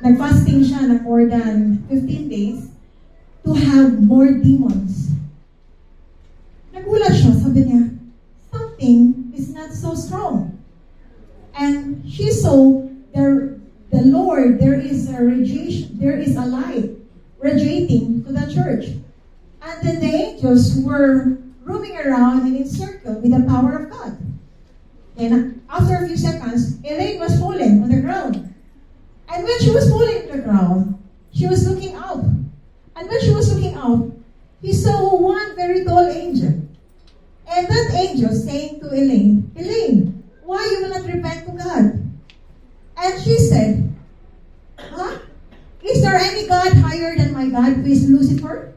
[SPEAKER 1] Nag-fasting siya ng more than 15 days to have more demons. Nagulat siya, sabi niya, something is not so strong. And she saw the Lord, there is a radiation, there is a light radiating to the church. And then the angels were roaming around and in circle with the power of God. And after a few seconds, Elaine was falling on the ground. And when she was falling on the ground, she was looking up. And when she was looking up, he saw one very tall angel. And that angel saying to Elaine, Elaine, why you will not repent to God? And she said, huh? Is there any God higher than my God who is Lucifer?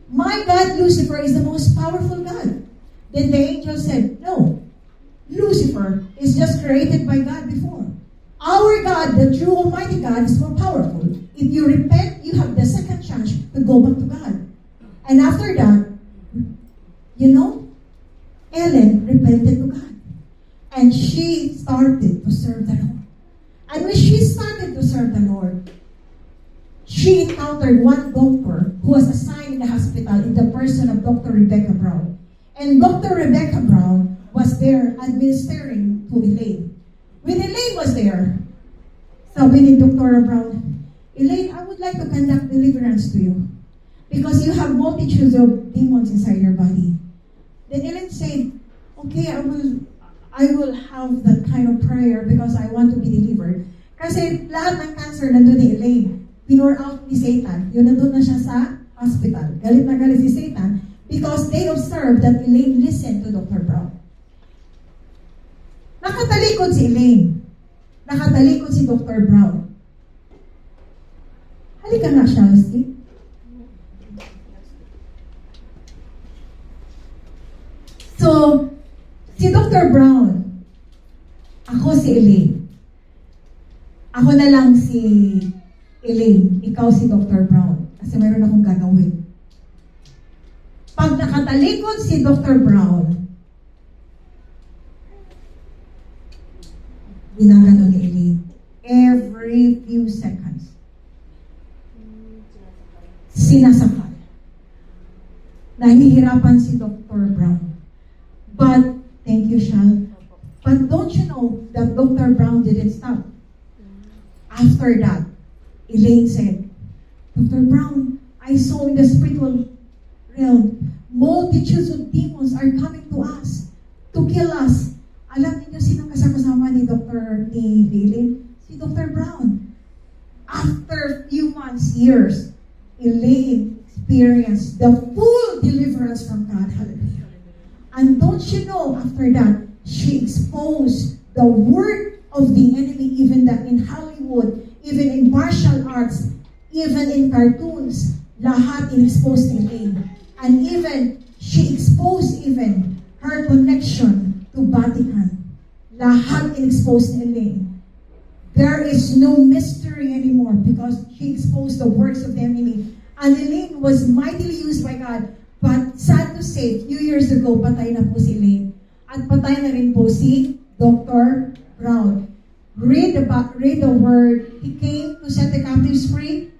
[SPEAKER 1] My God, Lucifer, is the most powerful God. Then the angel said, no, Lucifer is just created by God before. Our God, the true Almighty God, is more powerful. If you repent, you have the second chance to go back to God. And after that, you know, Ellen repented to God. And she started to serve the Lord. And when she started to serve the Lord, she encountered one doctor who was assigned in the hospital in the person of Dr. Rebecca Brown. And Dr. Rebecca Brown was there administering to Elaine. When Elaine was there, sabi ni Dr. Brown, Elaine, I would like to conduct deliverance to you because you have multitudes of demons inside your body. Then Elaine said, okay, I will have that kind of prayer because I want to be delivered. Kasi lahat ng cancer nandun ni Elaine. Pinore out ni Satan. Yun, nandun na siya sa hospital. Galit na galit si Satan because they observed that Elaine listened to Dr. Brown. Nakatalikod si Elaine. Nakatalikod si Dr. Brown. Halika nga, Chelsea. So, si Dr. Brown, ako si Elaine. Ako na lang si Elaine, ikaw si Dr. Brown. Kasi mayroon akong gagawin. Pag nakatalikod si Dr. Brown, ginagano ni Elaine. Every few seconds. Sinasakal. Nahihirapan si Dr. Brown. But, thank you, Shal. But don't you know that Dr. Brown didn't stop? After that, Elaine said, Dr. Brown, I saw in the spiritual realm, multitudes of demons are coming to us to kill us. Alam niyo sino kasama ni Dr. ni Lilin? Si Dr. Brown. After few months, years, Elaine experienced the full deliverance from God. Hallelujah. And don't you know, after that, she exposed the work of the enemy, even that in Hollywood, even in martial arts, even in cartoons, lahat in-exposed ni Elaine. And even, she exposed even her connection to Vatican. Lahat in-exposed ni Elaine. There is no mystery anymore because she exposed the works of the enemy. And Elaine was mightily used by God. But sad to say, few years ago, patay na po si Elaine. At patay na rin po si Dr. Brown. Read the word. He came to set the captives free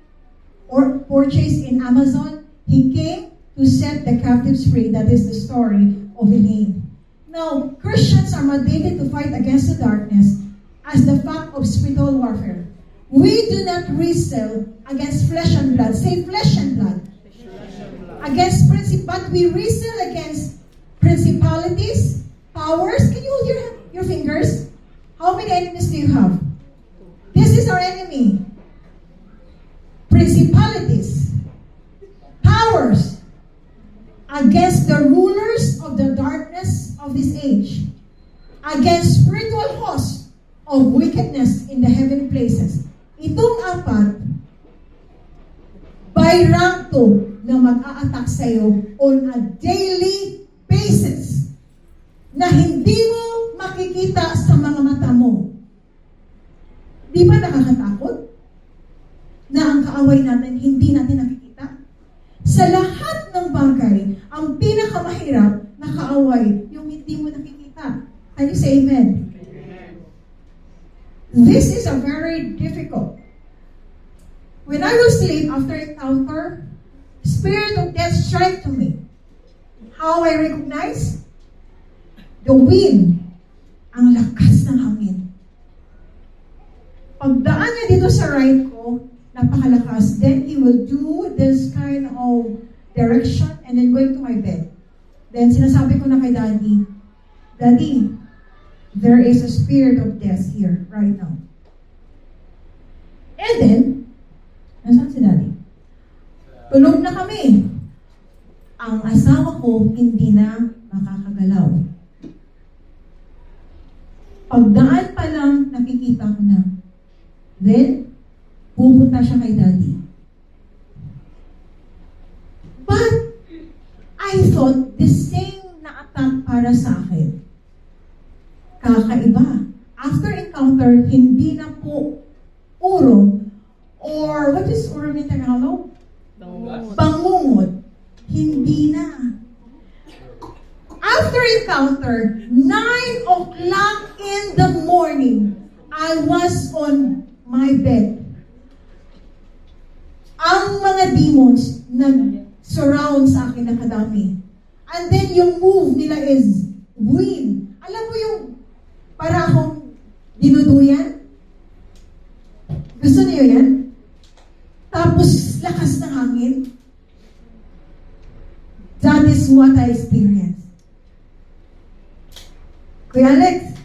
[SPEAKER 1] or purchased in Amazon. He came to set the captives free. That is the story of Elaine. Now, Christians are mandated to fight against the darkness as the fact of spiritual warfare. We do not wrestle against flesh and blood. Say flesh and blood. Against but we wrestle against principalities, powers. Can you hold your fingers? How many enemies do you have? This is our enemy. Principalities, powers, against the rulers of the darkness of this age, against spiritual hosts of wickedness in the heavenly places. Itong apat, by rank to, na mag-a-attack sa'yo on a daily basis na hindi mo makikita sa mga mata mo. Di ba nakakatakot? Na ang kaaway natin, hindi natin nakikita? Sa lahat ng bagay, ang pinakamahirap na kaaway, yung hindi mo nakikita. Can you say amen? This is a very difficult. When I was asleep after encounter, spirit of death strike to me. How I recognize? The wind. Ang lakas ng hangin. Pagdaan niya dito sa right ko, napakalakas. Then he will do this kind of direction and then going to my bed. Then sinasabi ko na kay Daddy, Daddy, there is a spirit of death here right now. And then, nasaan si Daddy? Tulog na kami. Ang asawa ko hindi na makakagalaw. Pagdaan pa lang, nakikita ko na. Then, pupunta siya kay Daddy. But, I thought the same na attack para sa akin. Kakaiba. After encounter, hindi na po urong or what is urong in Tagalog? Bangungot. Hindi na. After encounter, 9 o'clock in the morning, I was on my bed. Ang mga demons nag-surround sa akin na kadami. And then yung move nila is wind. Alam mo yung para akong dinuduyan? Gusto niyo yan? Tapos lakas ng hangin. That is what I experienced. Kuya Alex,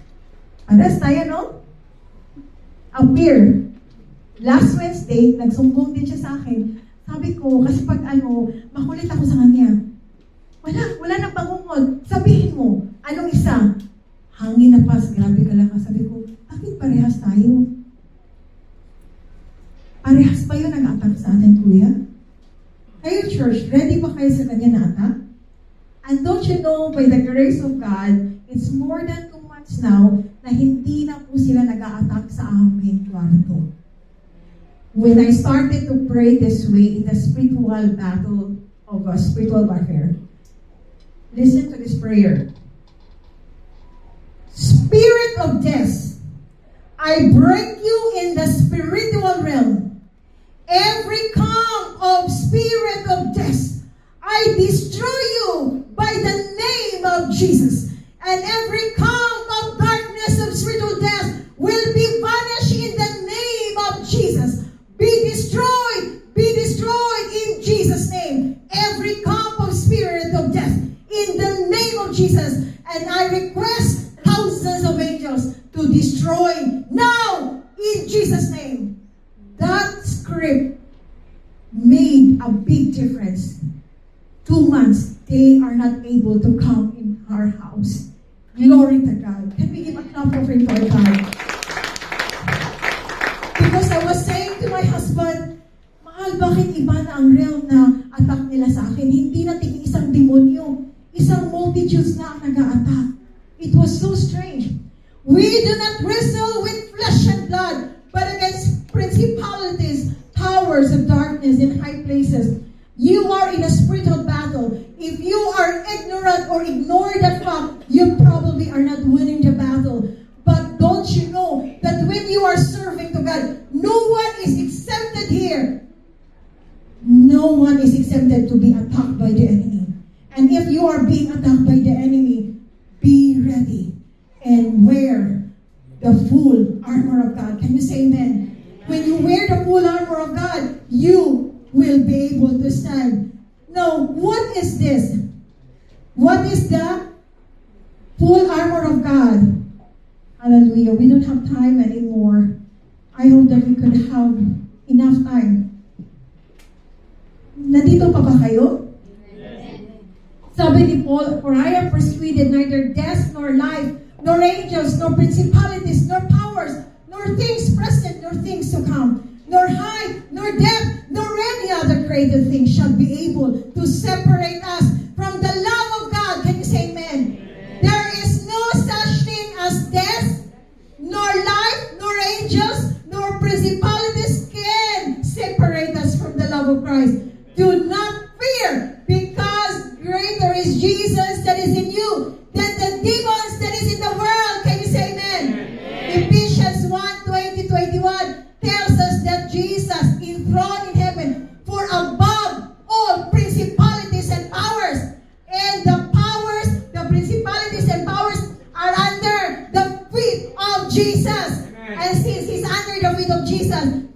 [SPEAKER 1] aras tayo, no? Appear. Last Wednesday, nagsumbong din siya sa akin. Sabi ko, kasi pag makulit ako sa kanya. Wala nang pangungod. Sabihin mo, anong isa? Hangin na pas, grabe ka lang. Sabi ko, bakit parehas tayo? Parehas ba yun nag-attack sa atin, kuya? Kayo, church, ready ba kayo sa kanya na attack? And don't you know, by the grace of God, it's more than 2 months now na hindi na po sila nag-a-attack sa aming kwarto. When I started to pray this way in the spiritual battle of spiritual warfare, listen to this prayer. Spirit of death, I break you in the spiritual realm. Every camp of spirit of death, I destroy you by the name of Jesus. And every camp of darkness of spiritual death will be vanished in the name of Jesus. Be destroyed in Jesus' Jesus. And I request thousands of angels to destroy now in Jesus' name. That script made a big difference. 2 months, they are not able to come in our house. Glory to God. Can we give a clap offering to our God? Because I was saying to my husband, Mahal, bakit iba na ang realm na attack nila sa akin? Hindi na tiging isang demonyo. Isang multitudes na ang nag-a-attack. It was so strange. We do not wrestle with flesh and blood, but against principalities, powers of darkness in high places. You are in a spiritual battle. If you are ignorant or ignore that fact, you probably are not winning the battle. But don't you know that when you are serving to God, no one is exempted here. No one is exempted to be attacked by the enemy. And if you are being attacked by the enemy, be ready and wear the full armor of God. Can you say amen? When you wear the full armor of God, you will be able to stand. Now, what is this? What is the full armor of God? Hallelujah. We don't have time anymore. I hope that we could have enough time. Nandito pa ba kayo? Sabi ni Paul, for I am persuaded neither death nor life, nor angels, nor principalities, nor powers, nor things present, nor things to come, nor height, nor depth, nor any other created thing shall be able to separate us from the love of God. Can you say amen? There is no such thing as death, nor life, nor angels, nor principalities can separate us from the love of Christ. Do not fear, because greater is Jesus that is in you than the demons that is in the world. Can you say amen? Ephesians 1:20-21 tells us that Jesus enthroned in heaven for above all principalities and powers. And the powers, the principalities and powers are under the feet of Jesus. And since He's under the feet of Jesus,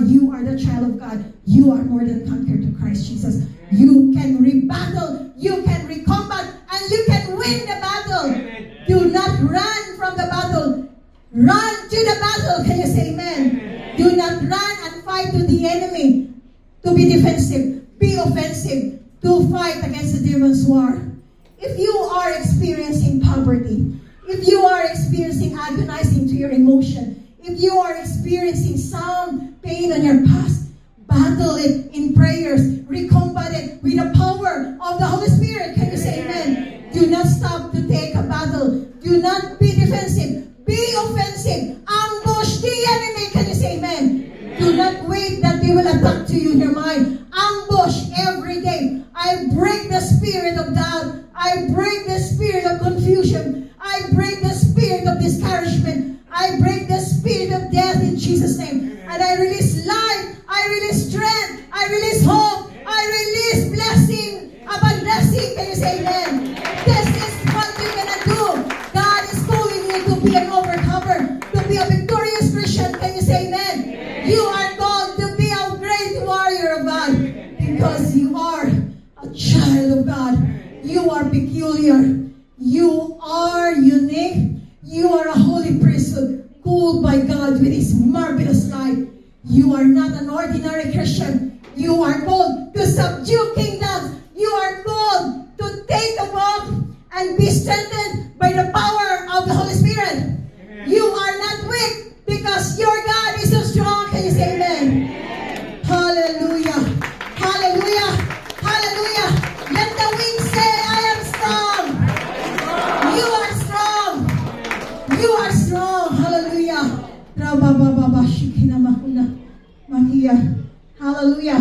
[SPEAKER 1] you are the child of God. You are more than conquered to Christ Jesus. You can rebuttal, you can recombat, and you can win the battle. Do not run from the battle. Run to the battle. Can you say amen? Do not run and fight to the enemy. To be defensive, be offensive, to fight against the demon's war. If you are experiencing poverty, if you are experiencing agonizing to your emotion, if you are experiencing some pain on your past, battle it in prayers, recombat it with the power of the Holy Spirit. Can you say amen? Do not stop to take a battle. Do not be defensive. Be offensive. Ambush the enemy. Can you say amen? Do not wait that they will attack to you in your mind. Ambush every day. I break the spirit of doubt. I break the spirit of confusion. I break the spirit of discouragement. I break the spirit of death in Jesus' name. And I release life. I release strength. I release hope. I release blessing. Upon blessing. Can you say amen? This is what you're gonna do. God is calling you to be an overcomer, to be a victorious Christian. Can you say amen? You are called to be a great warrior of God, because you are a child of God. You are peculiar. You are unique. You are a holy priesthood, called by God with His marvelous light. You are not an ordinary Christian. You are called to subdue kingdoms. You are called to take a walk and be strengthened by the power of the Holy Spirit. You are not weak, because your God is so strong. Can you say amen? Hallelujah. Hallelujah. Hallelujah. Let the weak say, I am strong. You are strong. You are strong. Hallelujah. Hallelujah.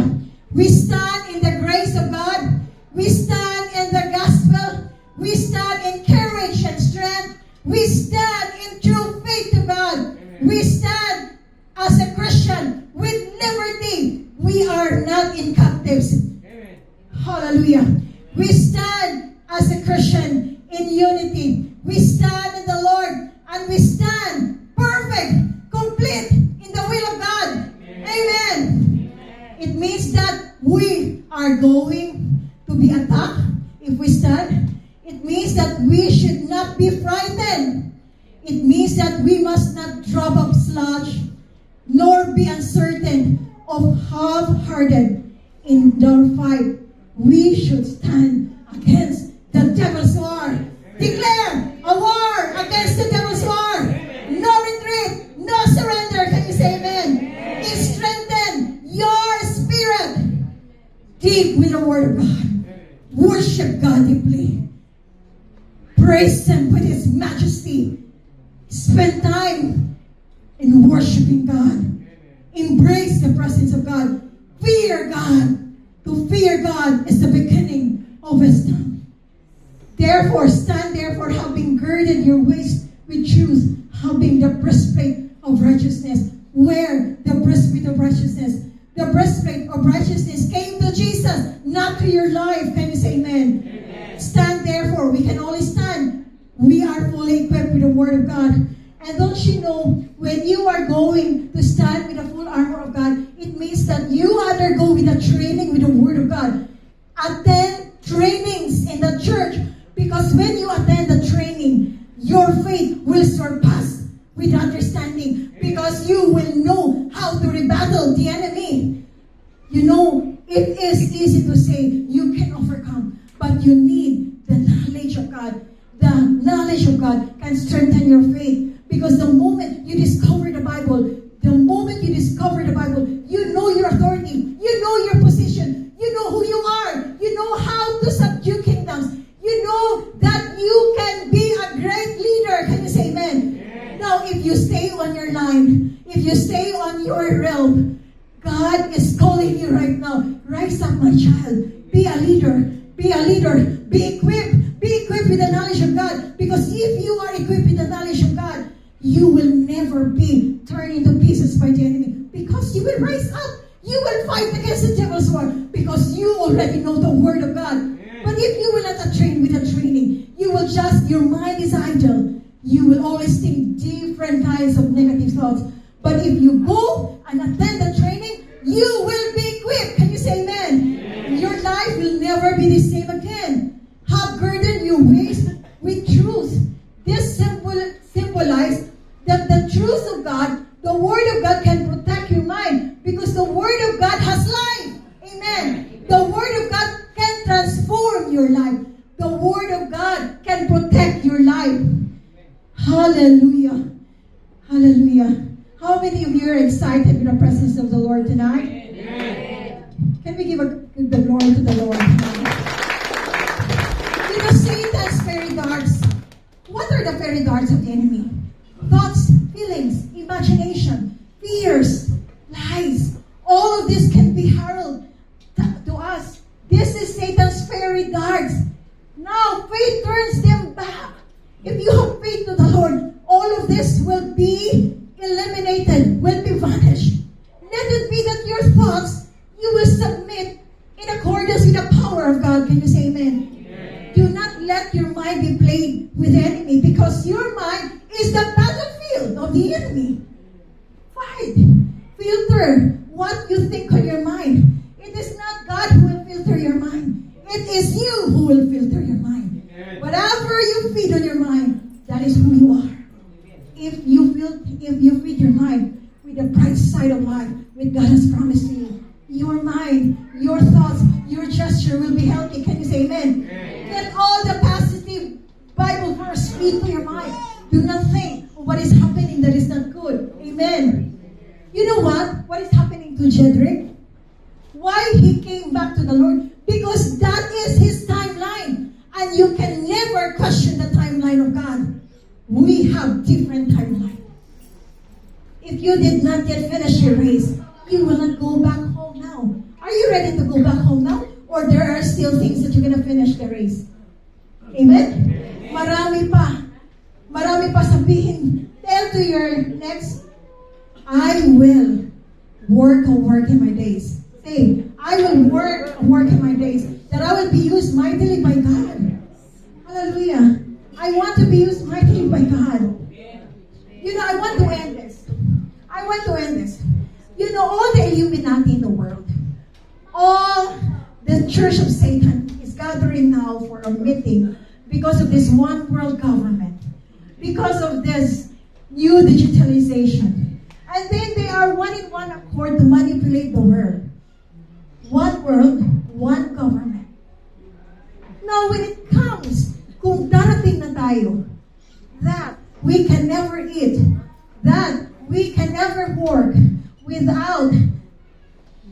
[SPEAKER 1] We stand in the grace of God. We stand in the gospel. We stand in courage and strength. We stand in true faith to God. We stand as a Christian with liberty. We are not in captives. Hallelujah. We stand as a Christian in unity. We stand in the Lord, and we stand perfect, complete in the will of God. Amen. It means that we are going to be attacked if we stand. It means means that we should not be frightened. It means that we must not drop off slouch, nor be uncertain of half-hearted in the fight. We should stand against the devil's war. Declare a war against the devil's war. No retreat, no surrender. Can you say amen? Strengthen your spirit deep with the word of God. Worship God deeply. Praise Him with His majesty. Spend time in worshiping God. Embrace the presence of God. Fear God. To fear God is the beginning of wisdom. Therefore, stand therefore, having girded your waist with truth, having the breastplate of righteousness. Where the breastplate of righteousness? The breastplate of righteousness came to Jesus, not to your life. Can you say amen? Amen. Stand therefore. We can only stand. We are fully equipped with the word of God. And don't you know, when you are going to stand with the full armor of God, it means that you undergo with a training with the word of God. Attend trainings in the church, because when you attend the training, your faith will surpass with understanding, because you will know how to rebuttal the enemy. You know, it is easy to say you can overcome, but you need the knowledge of God. The knowledge of God can strengthen your faith, because the moment you discover the Bible, you know your authority, you know your position, you know who you are, you know how to subdue kingdoms, you know that you can be a great leader. Can you say amen? Yeah. Now, if you stay on your line, if you stay on your realm, God is calling you right now. Rise up, my child. Be a leader. Be a leader. Be equipped. Be equipped with the knowledge of God. Because if you are equipped with the knowledge of God, you will never be turned into pieces by the enemy. Because you will rise up. You will fight against the devil's war. Because you already know the word of God. But if you will not train with the training, you will just, your mind is idle. You will always think different kinds of negative thoughts. But if you go and attend the training, you will be equipped. Can you say amen? Amen. Your life will never be the same again. Have girded your waist with truth. This symbolizes that the truth of God, the word of God, can protect your mind, because the word of God has life. Amen. The word of God can transform your life. The word of God can protect your life. Hallelujah. Hallelujah. How many of you are excited with the presence of the Lord tonight? Amen. Can we give the glory to the Lord? You know, Satan's fairy darts. What are the fairy darts of the enemy? Thoughts, feelings, imagination, fears, lies. All of this can be hurled to us. This is Satan's fairy darts. Now, faith turns them back. If you have faith to the Lord, all of this will be eliminated, will be vanished. Let it be that your thoughts, you will submit in accordance with the power of God. Can you say amen? Amen. Do not let your mind be played with the enemy, because your mind is the battlefield of the enemy. Fight. Filter what you think on your mind. It is not God who will filter your mind. It is you who will filter your mind. Amen. Whatever you feed on your mind, that is who you are. If you feed your mind with the bright side of life, with God has promised to you, your mind, your thoughts, your gesture will be healthy. Can you say amen? Amen. Let all the positive Bible verse feed to your mind. Do not think of what is happening that is not good. Amen. You know what? What is happening to Jedrick? Why he came back to the Lord? Because that is his timeline. And you can never question the timeline of God. We have different timeline. If you did not yet finish your race, you will not go back home now. Are you ready to go back home now? Or there are still things that you're going to finish the race? Amen? Marami pa. Marami pa sabihin. Tell to your next, I will work in my days. Say, I will work in my days. That I will be used mightily by God. Hallelujah. I want to be used mightily by God. You know, I want to end this. You know, all the Illuminati in the world, all the Church of Satan is gathering now for a meeting because of this one world government, because of this new digitalization. And then they are one in one accord to manipulate the world. One world, one government. Now, when it comes, kung darating na tayo, that we can never eat, that we can never work without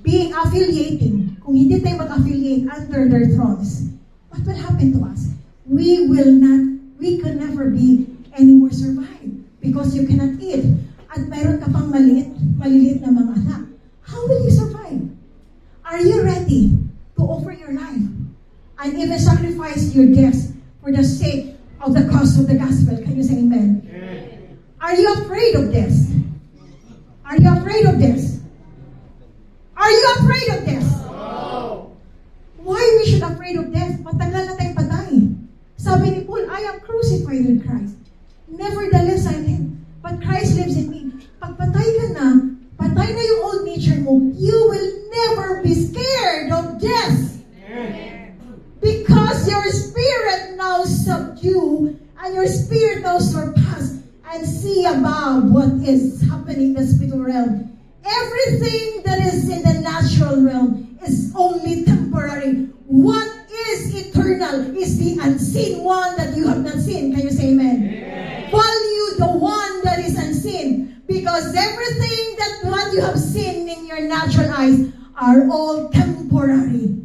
[SPEAKER 1] being affiliating. Kung hindi tayo mag-affiliate under their thrones, what will happen to us? We can never be anymore survive because you cannot eat. At mayroon ka pang maliliit na mga anak. How will you survive? Are you ready to offer your life and even sacrifice your gifts for the sake of the cause of the gospel? Can you say amen? Amen. Are you afraid of this? Are you afraid of this? Are you afraid of this? No. Why we should afraid of death? Matagal na tayong patay. Sabi ni Paul, I am crucified with Christ. Nevertheless, I live. But Christ lives in me. Pag patay ka na, patay na yung old nature mo, you will never be scared of death. Because your spirit now subdue and your spirit now surpass and see above what is happening in the spiritual realm. Everything that is in the natural realm is only temporary. What is eternal is the unseen one that you have not seen. Can you say amen? Value the one that is unseen, because everything that what you have seen in your natural eyes are all temporary.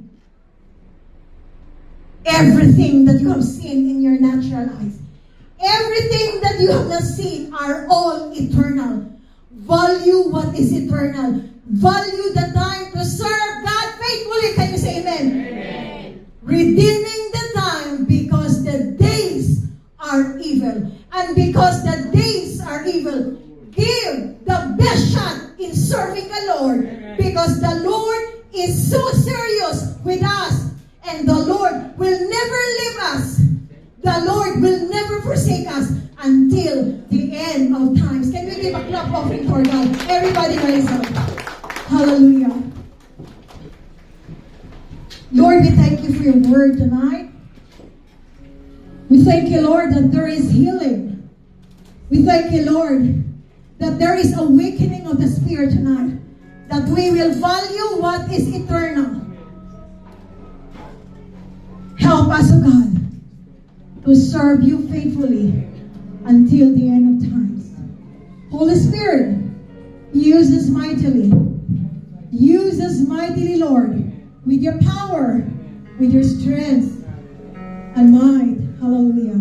[SPEAKER 1] Everything that you have seen in your natural eyes, everything that you have not seen are all eternal. Value what is eternal. Value the time to serve God faithfully. Can you say amen? Amen. Redeeming the time because the days are evil. And because the days are evil, give the best shot in serving the Lord. Because the Lord is so serious with us. And the Lord will never leave us. The Lord will never forsake us until the end of times. Can we give a clap offering for God? Everybody rise up. Hallelujah. Lord, we thank you for your word tonight. We thank you, Lord, that there is healing. We thank you, Lord, that there is awakening of the Spirit tonight. That we will value what is eternal. Help us, O God, to serve you faithfully until the end of times. Holy Spirit, use us mightily. Use us mightily, Lord, with your power, with your strength and might. Hallelujah.